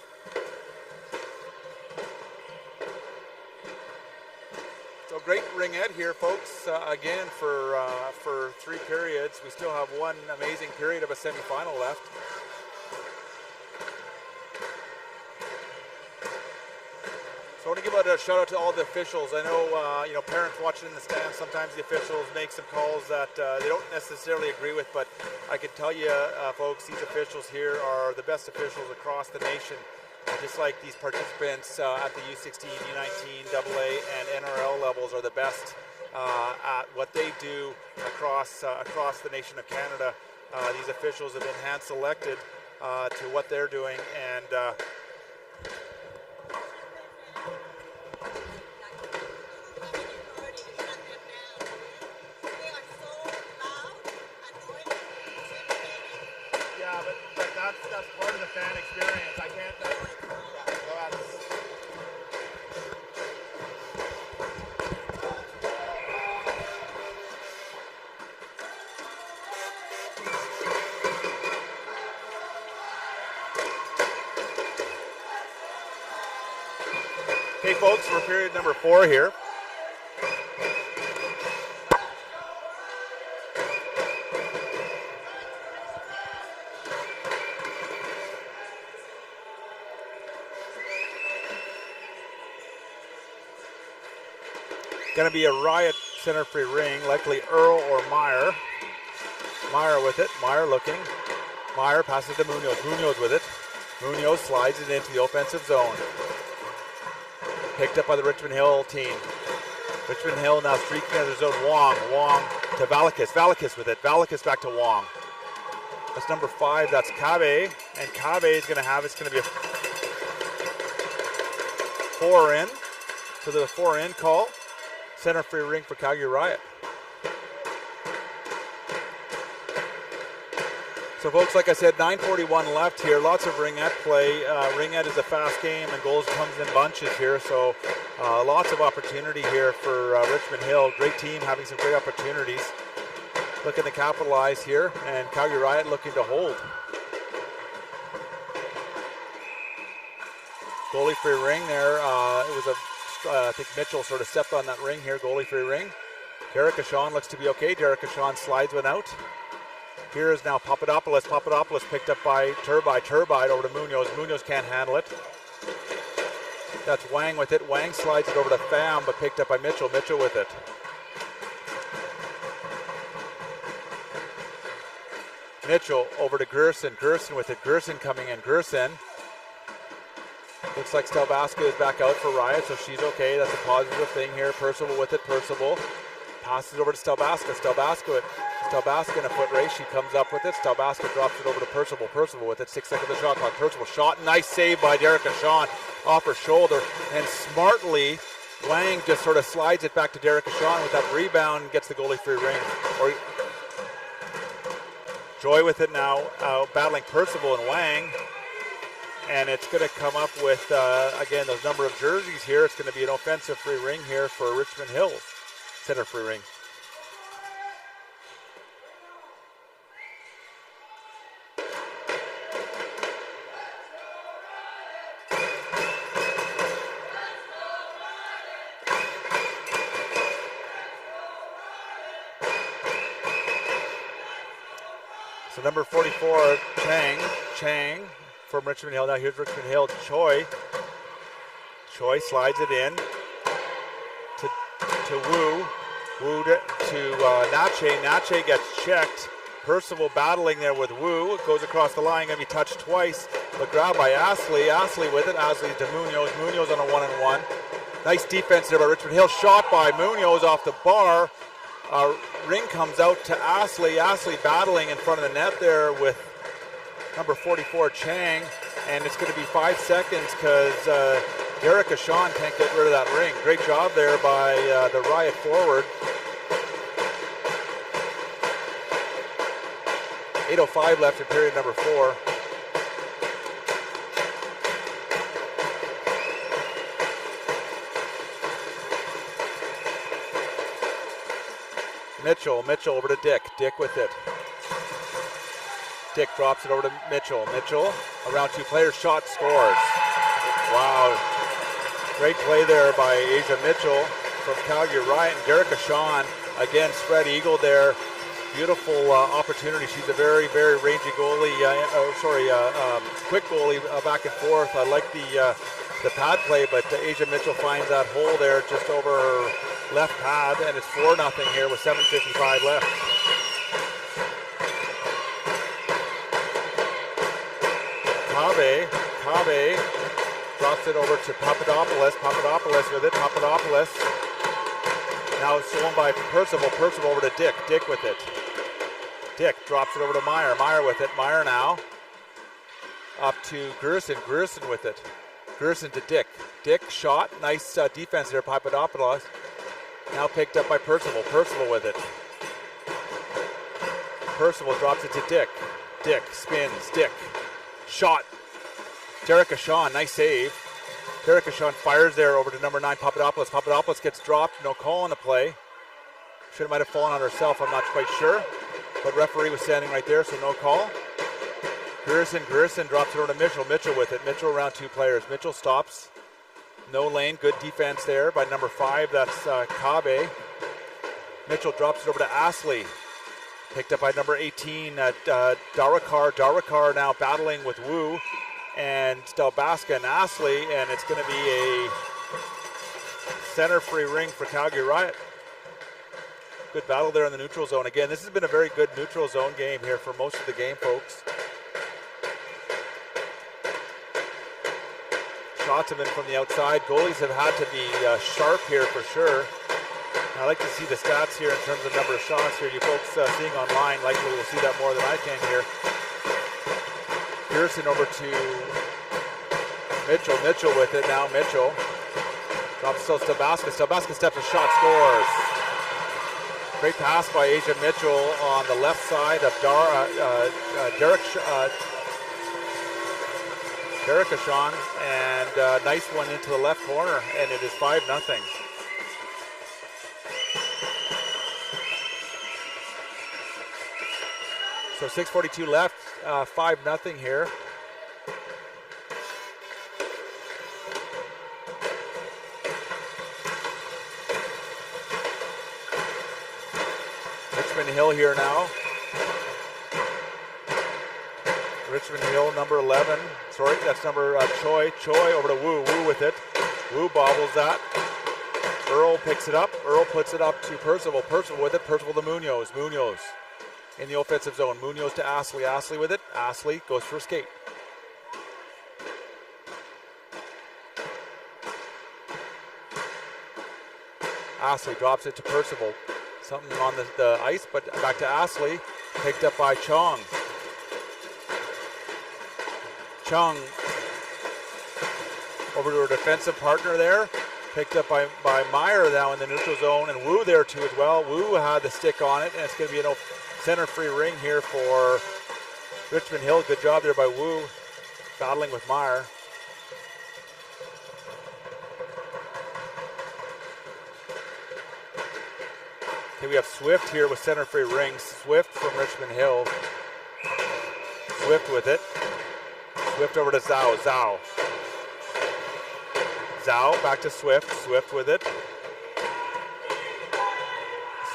So great ringette here, folks. Again, for 3 periods. We still have one amazing period of a semifinal left. So I want to give a shout out to all the officials. I know, parents watching in the stands, sometimes the officials make some calls that they don't necessarily agree with, but I can tell you, folks, these officials here are the best officials across the nation. Just like these participants at the U16, U19, AA, and NRL levels are the best at what they do across the nation of Canada. These officials have been hand-selected to what they're doing, and that's part of the fan experience. I can't. Okay, folks, we're period number 4 here. Going to be a Riot center free ring, likely Earl or Meyer. Meyer with it. Meyer looking. Meyer passes to Munoz. Munoz with it. Munoz slides it into the offensive zone. Picked up by the Richmond Hill team. Richmond Hill now streaking out of the zone. Wong. Wong to Valakis. Valakis with it. Valakis back to Wong. That's number 5. That's Cabe. And Cabe is going to have, it's going to be a 4 in. So there's a 4 in call. Center free ring for Calgary Riot. So folks, like I said, 9:41 left here. Lots of ringette play. Ringette is a fast game, and goals comes in bunches here. So lots of opportunity here for Richmond Hill. Great team, having some great opportunities. Looking to capitalize here, and Calgary Riot looking to hold. Goalie free ring there. It was I think Mitchell sort of stepped on that ring here, goalie free ring. Derica Shawn looks to be okay. Derica Shawn slides one out. Here is now Papadopoulos. Papadopoulos picked up by Turbide. Turbide over to Munoz. Munoz can't handle it. That's Wang with it. Wang slides it over to Pham, but picked up by Mitchell. Mitchell with it. Mitchell over to Gerson. Gerson with it. Gerson coming in. Gerson. Looks like Stelbaska is back out for Riot, so she's okay. That's a positive thing here. Percival with it. Percival passes over to Stelbaska. Stelbaska in a foot race. She comes up with it. Stelbaska drops it over to Percival. Percival with it. 6 seconds of the shot clock. Percival shot. Nice save by Derica Shawn off her shoulder. And smartly, Wang just sort of slides it back to Derica Shawn with that rebound and gets the goalie free ring. Joy with it now, battling Percival and Wang. And it's going to come up with, again, those number of jerseys here. It's going to be an offensive free ring here for Richmond Hill. Center free ring. So number 44, Chang from Richmond Hill. Now here's Richmond Hill. Choi slides it in to Wu. Wu to Nache. Nache gets checked. Percival battling there with Wu. It goes across the line. Going to be touched twice, but grabbed by Astley. Astley with it. Astley to Munoz. Munoz on a 1-on-1. Nice defense there by Richmond Hill. Shot by Munoz off the bar. Ring comes out to Astley. Astley battling in front of the net there with number 44, Chang. And it's going to be 5 seconds because Derek Ashawn can't get rid of that ring. Great job there by the Riot forward. 8:05 left in period number 4. Mitchell over to Dick. Dick with it. Dick drops it over to Mitchell. Mitchell around 2 players. Shot, scores. Wow. Great play there by Asia Mitchell from Calgary Riot. And Derek Ashawn, again, spread eagle there. Beautiful opportunity. She's a very, very rangy goalie. Quick goalie back and forth. I like the pad play, but Asia Mitchell finds that hole there just over her left pad, and it's 4-0 here with 7:55 left. Kabe drops it over to Papadopoulos. Papadopoulos with it. Papadopoulos. Now it's stolen by Percival. Percival over to Dick. Dick with it. Dick drops it over to Meyer. Meyer with it. Meyer now up to Gerson. Gerson with it. Gerson to Dick. Dick shot. Nice defense there, Papadopoulos. Now picked up by Percival. Percival with it. Percival drops it to Dick. Dick spins. Dick. Shot. Derek Ashawn. Nice save. Derek Ashawn fires there over to number 9, Papadopoulos. Papadopoulos gets dropped. No call on the play. Should have might have fallen on herself. I'm not quite sure. But referee was standing right there, so no call. Gerson drops it over to Mitchell. Mitchell with it. Mitchell around 2 players. Mitchell stops. No lane. Good defense there by number 5. That's Kabe. Mitchell drops it over to Astley. Picked up by number 18, Darakar. Darakar now battling with Wu and Stelbaska and Astley, and it's going to be a center free ring for Calgary Riot. Good battle there in the neutral zone. Again, this has been a very good neutral zone game here for most of the game, folks. Shots have been from the outside. Goalies have had to be sharp here for sure. I like to see the stats here in terms of number of shots here. You folks seeing online likely will see that more than I can here. Pearson over to Mitchell. Mitchell with it now. Mitchell drops to Stelbaska. Stelbaska steps a shot, scores. Great pass by Asia Mitchell on the left side of Derek Ashawn, and nice one into the left corner, and it is 5-0. So 6:42 left, 5-0 here. Richmond Hill here now. Richmond Hill, number 11. Sorry, that's number Choi. Choi over to Wu. Wu with it. Wu bobbles that. Earl picks it up. Earl puts it up to Percival. Percival with it. Percival to Munoz. Munoz in the offensive zone. Munoz to Astley. Astley with it. Astley goes for a skate. Astley drops it to Percival. Something on the ice, but back to Astley. Picked up by Chong. Chung over to her defensive partner there. Picked up by Meyer now in the neutral zone, and Wu there too as well. Wu had the stick on it, and it's going to be a center free ring here for Richmond Hill. Good job there by Wu, battling with Meyer. Okay, we have Swift here with center free rings. Swift from Richmond Hill. Swift with it. Swift over to Zhao. Zhao. Zhao back to Swift. Swift with it.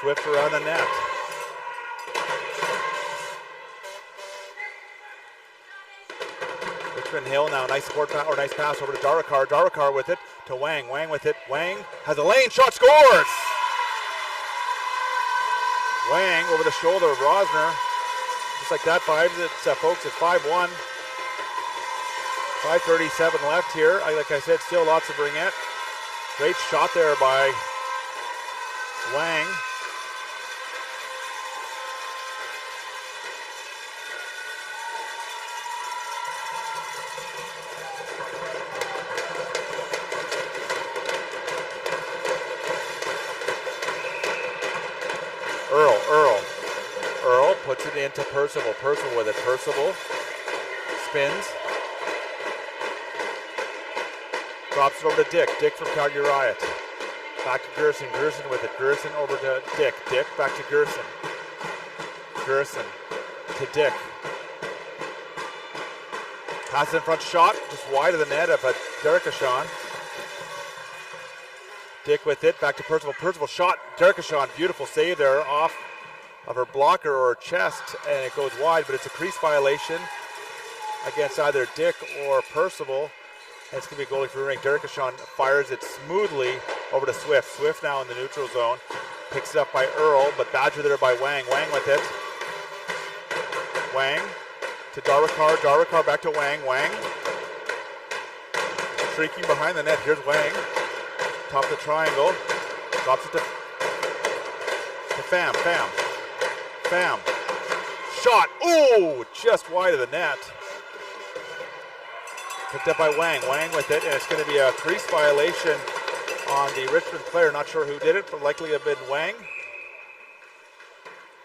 Swift around the net. Richmond Hill now. Nice support or nice pass over to Darakar. Darakar with it to Wang. Wang with it. Wang has a lane shot. Scores! Wang over the shoulder of Rosner. Just like that, folks, it's 5-1. 5:37 left here. Like I said, still lots of ringette. Great shot there by Wang. it into Percival. Percival with it. Percival spins. Drops it over to Dick. Dick from Calgary Riot. Back to Gerson. Gerson with it. Gerson over to Dick. Dick back to Gerson. Gerson to Dick. Pass in front shot, just wide of the net of Derek-Ashawn. Dick with it, back to Percival. Percival shot, Derek-Ashawn, beautiful save there off of her blocker or her chest, and it goes wide, but it's a crease violation against either Dick or Percival. And it's going to be a goalie for Rink. Derek-Ashawn fires it smoothly over to Swift. Swift now in the neutral zone. Picks it up by Earl, but Badger there by Wang. Wang with it. Wang to Darwakar. Darwakar back to Wang. Wang. Shrieking behind the net. Here's Wang. Top of the triangle. Drops it to Pham. Pham. Pham. Shot. Oh, just wide of the net. Picked up by Wang. Wang with it, and it's going to be a crease violation on the Richmond player. Not sure who did it, but likely have been Wang.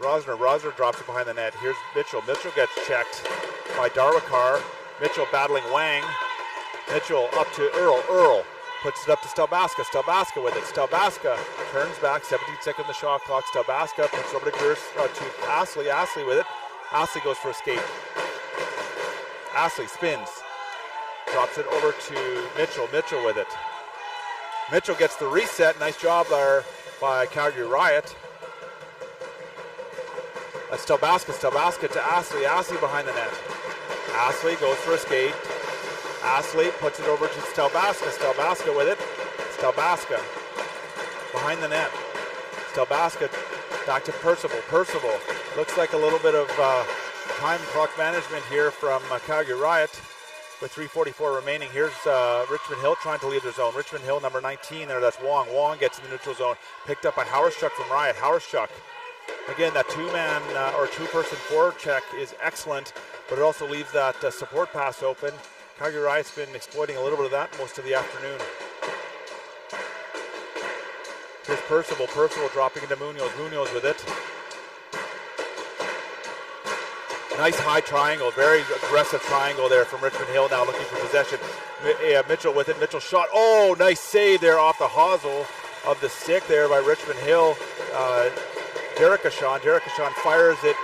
Rosner drops it behind the net. Here's Mitchell. Mitchell gets checked by Darwakar. Mitchell battling Wang. Mitchell up to Earl. Earl puts it up to Stelbaska. Stelbaska with it. Stelbaska turns back. 17-second on the shot clock. Stelbaska puts it over to to Astley. Astley with it. Astley goes for a skate. Astley spins. Drops it over to Mitchell. Mitchell with it. Mitchell gets the reset. Nice job there by Calgary Riot. That's Stelbaska. Stelbaska to Astley. Astley behind the net. Astley goes for a skate. Astley puts it over to Stelbaska. Stelbaska with it. Stelbaska behind the net. Stelbaska back to Percival. Percival looks like a little bit of time clock management here from Calgary Riot. With 3:44 remaining, here's Richmond Hill trying to leave their zone. Richmond Hill, number 19 there, that's Wong. Wong gets in the neutral zone. Picked up by Howerschuk from Riot. Howerschuk. Again, that two-man or two-person forward check is excellent, but it also leaves that support pass open. Calgary Riot's been exploiting a little bit of that most of the afternoon. Here's Percival. Percival dropping into Munoz. Munoz with it. Nice high triangle, very aggressive triangle there from Richmond Hill now looking for possession. Mitchell with it, Mitchell shot. Oh, nice save there off the hosel of the stick there by Richmond Hill. Derek-Ashawn. Derek-Ashawn fires it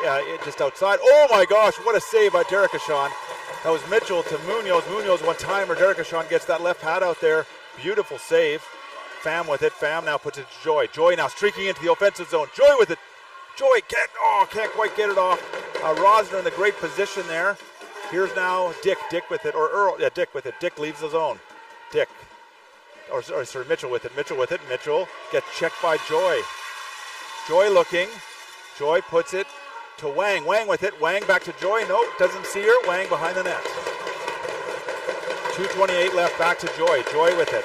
just outside. Oh my gosh, what a save by Derek-Ashawn. That was Mitchell to Munoz. Munoz one-timer. Derek-Ashawn gets that left pad out there. Beautiful save. Pham with it. Pham now puts it to Joy. Joy now streaking into the offensive zone. Joy with it. Joy can't quite get it off. Rosner in the great position there. Here's now Dick. Dick with it, or Earl. Yeah, Dick with it. Dick leaves the zone. Dick. Sorry, Mitchell with it. Mitchell with it. Mitchell gets checked by Joy. Joy looking. Joy puts it to Wang. Wang with it. Wang back to Joy. Nope, doesn't see her. Wang behind the net. 2:28 left. Back to Joy. Joy with it.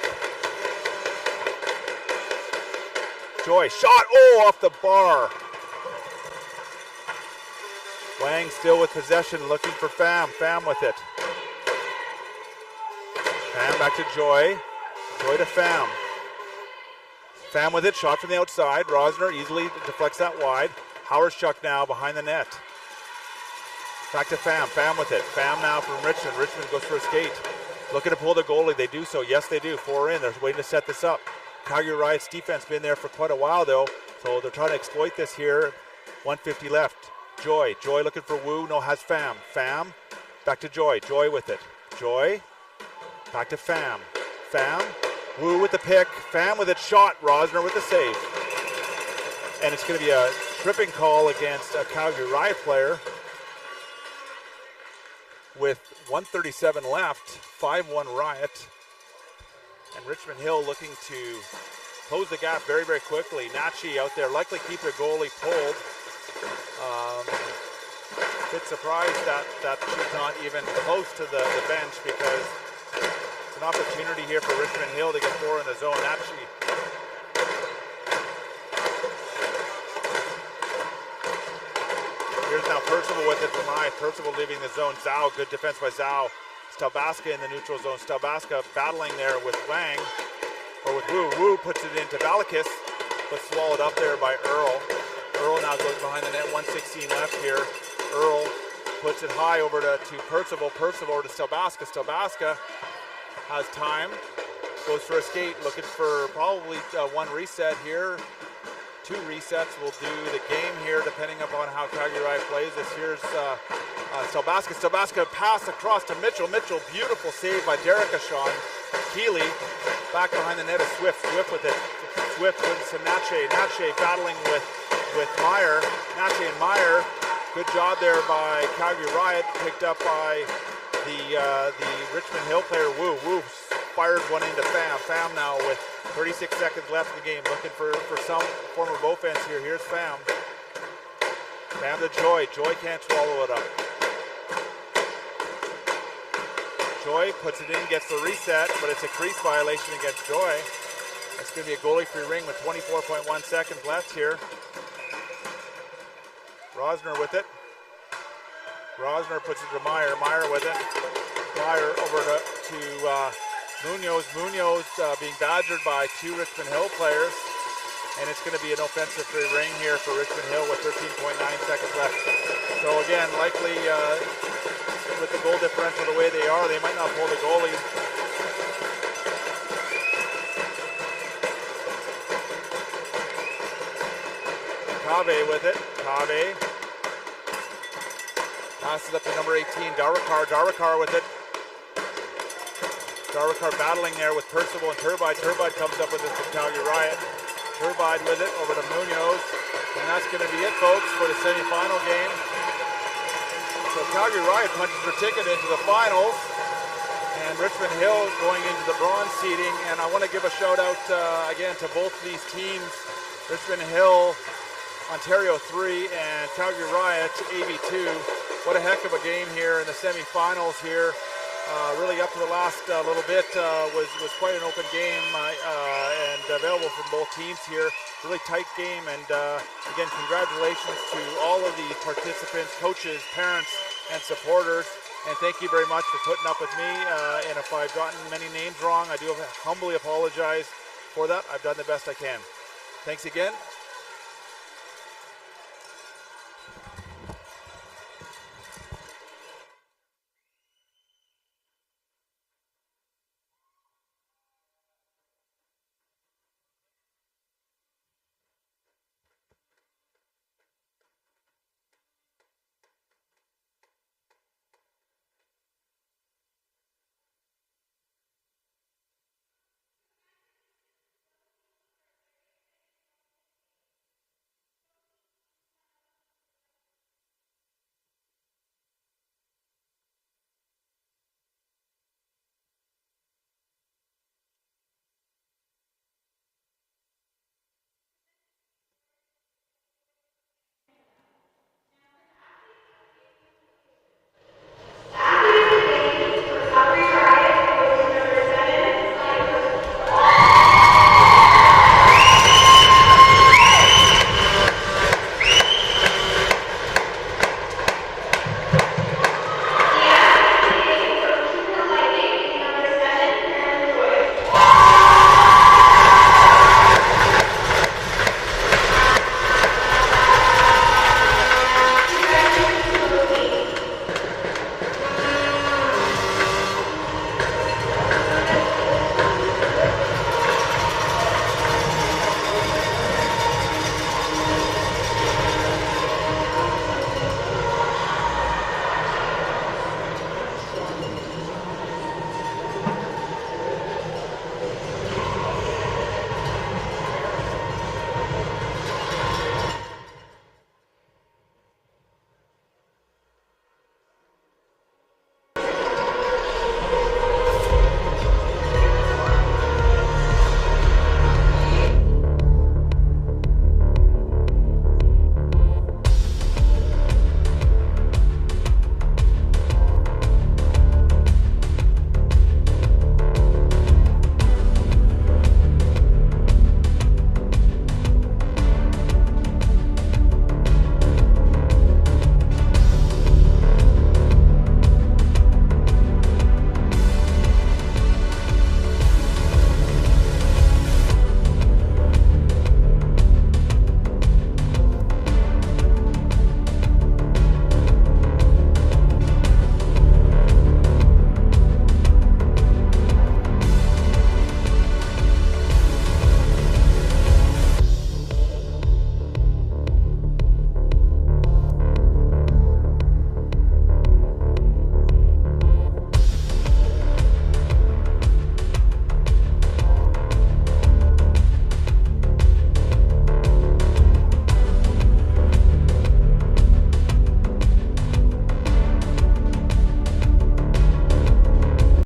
Joy shot. Oh, off the bar. Wang still with possession, looking for Pham. Pham with it. Pham back to Joy. Joy to Pham. Pham with it, shot from the outside. Rosner easily deflects that wide. Howerschuk now behind the net. Back to Pham. Pham with it. Pham now from Richmond. Richmond goes for a skate. Looking to pull the goalie. They do so. Yes, they do. 4 in. They're waiting to set this up. Calgary Riot's defense been there for quite a while, though, so they're trying to exploit this here. 1:50 left. Joy. Joy looking for Wu. No, has Pham. Pham. Back to Joy. Joy with it. Joy. Back to Pham. Pham. Wu with the pick. Pham with it. Shot. Rosner with the save. And it's going to be a tripping call against a Calgary Riot player. With 1:37 left. 5-1 Riot. And Richmond Hill looking to close the gap very, very quickly. Nachi out there likely keep their goalie pulled. Bit surprised that she's not even close to the bench, because it's an opportunity here for Richmond Hill to get 4 in the zone. Actually, here's now Percival with it from Riot. Percival leaving the zone. Zhao, good defense by Zhao. Stelbaska in the neutral zone. Stelbaska battling there with Wang, or with Wu. Wu puts it into Balakis, but swallowed up there by Earl. Earl now goes behind the net. 1:16 left here. Earl puts it high over to Percival. Percival over to Stelbaska. Stelbaska has time. Goes for a skate, looking for probably one reset here. 2 resets will do the game here, depending upon how Calgary Riot plays this. Here's Stelbaska. Stelbaska pass across to Mitchell. Mitchell, beautiful save by Derek Ashon. Keeley back behind the net is Swift. Swift with it. Swift wins to Natche. Natche battling with Meyer. Natche and Meyer. Good job there by Calgary Riot. Picked up by the Richmond Hill player. Woo. Fired one into Pham. Pham now with 36 seconds left in the game. Looking for some form of offense here. Here's Pham. Pham to Joy. Joy can't swallow it up. Joy puts it in, gets the reset, but it's a crease violation against Joy. It's going to be a goalie-free ring with 24.1 seconds left here. Rosner with it. Rosner puts it to Meyer. Meyer with it. Meyer over to Munoz. Munoz being badgered by 2 Richmond Hill players. And it's going to be an offensive free ring here for Richmond Hill with 13.9 seconds left. So again, likely with the goal differential the way they are, they might not pull the goalie. Cave with it. Cave passes up to number 18, Darwakar. Darwakar with it. Darwakar battling there with Percival and Turbide. Turbide comes up with this from Calgary Riot. Turbide with it over to Munoz. And that's going to be it, folks, for the semifinal game. So Calgary Riot punches their ticket into the finals. And Richmond Hill going into the bronze seeding. And I want to give a shout out again to both these teams. Richmond Hill, Ontario 3, and Calgary Riot, AB2. What a heck of a game here in the semifinals here. Really up to the last little bit was quite an open game and available from both teams here. Really tight game, and again, congratulations to all of the participants, coaches, parents, and supporters. And thank you very much for putting up with me. And if I've gotten many names wrong, I do humbly apologize for that. I've done the best I can. Thanks again.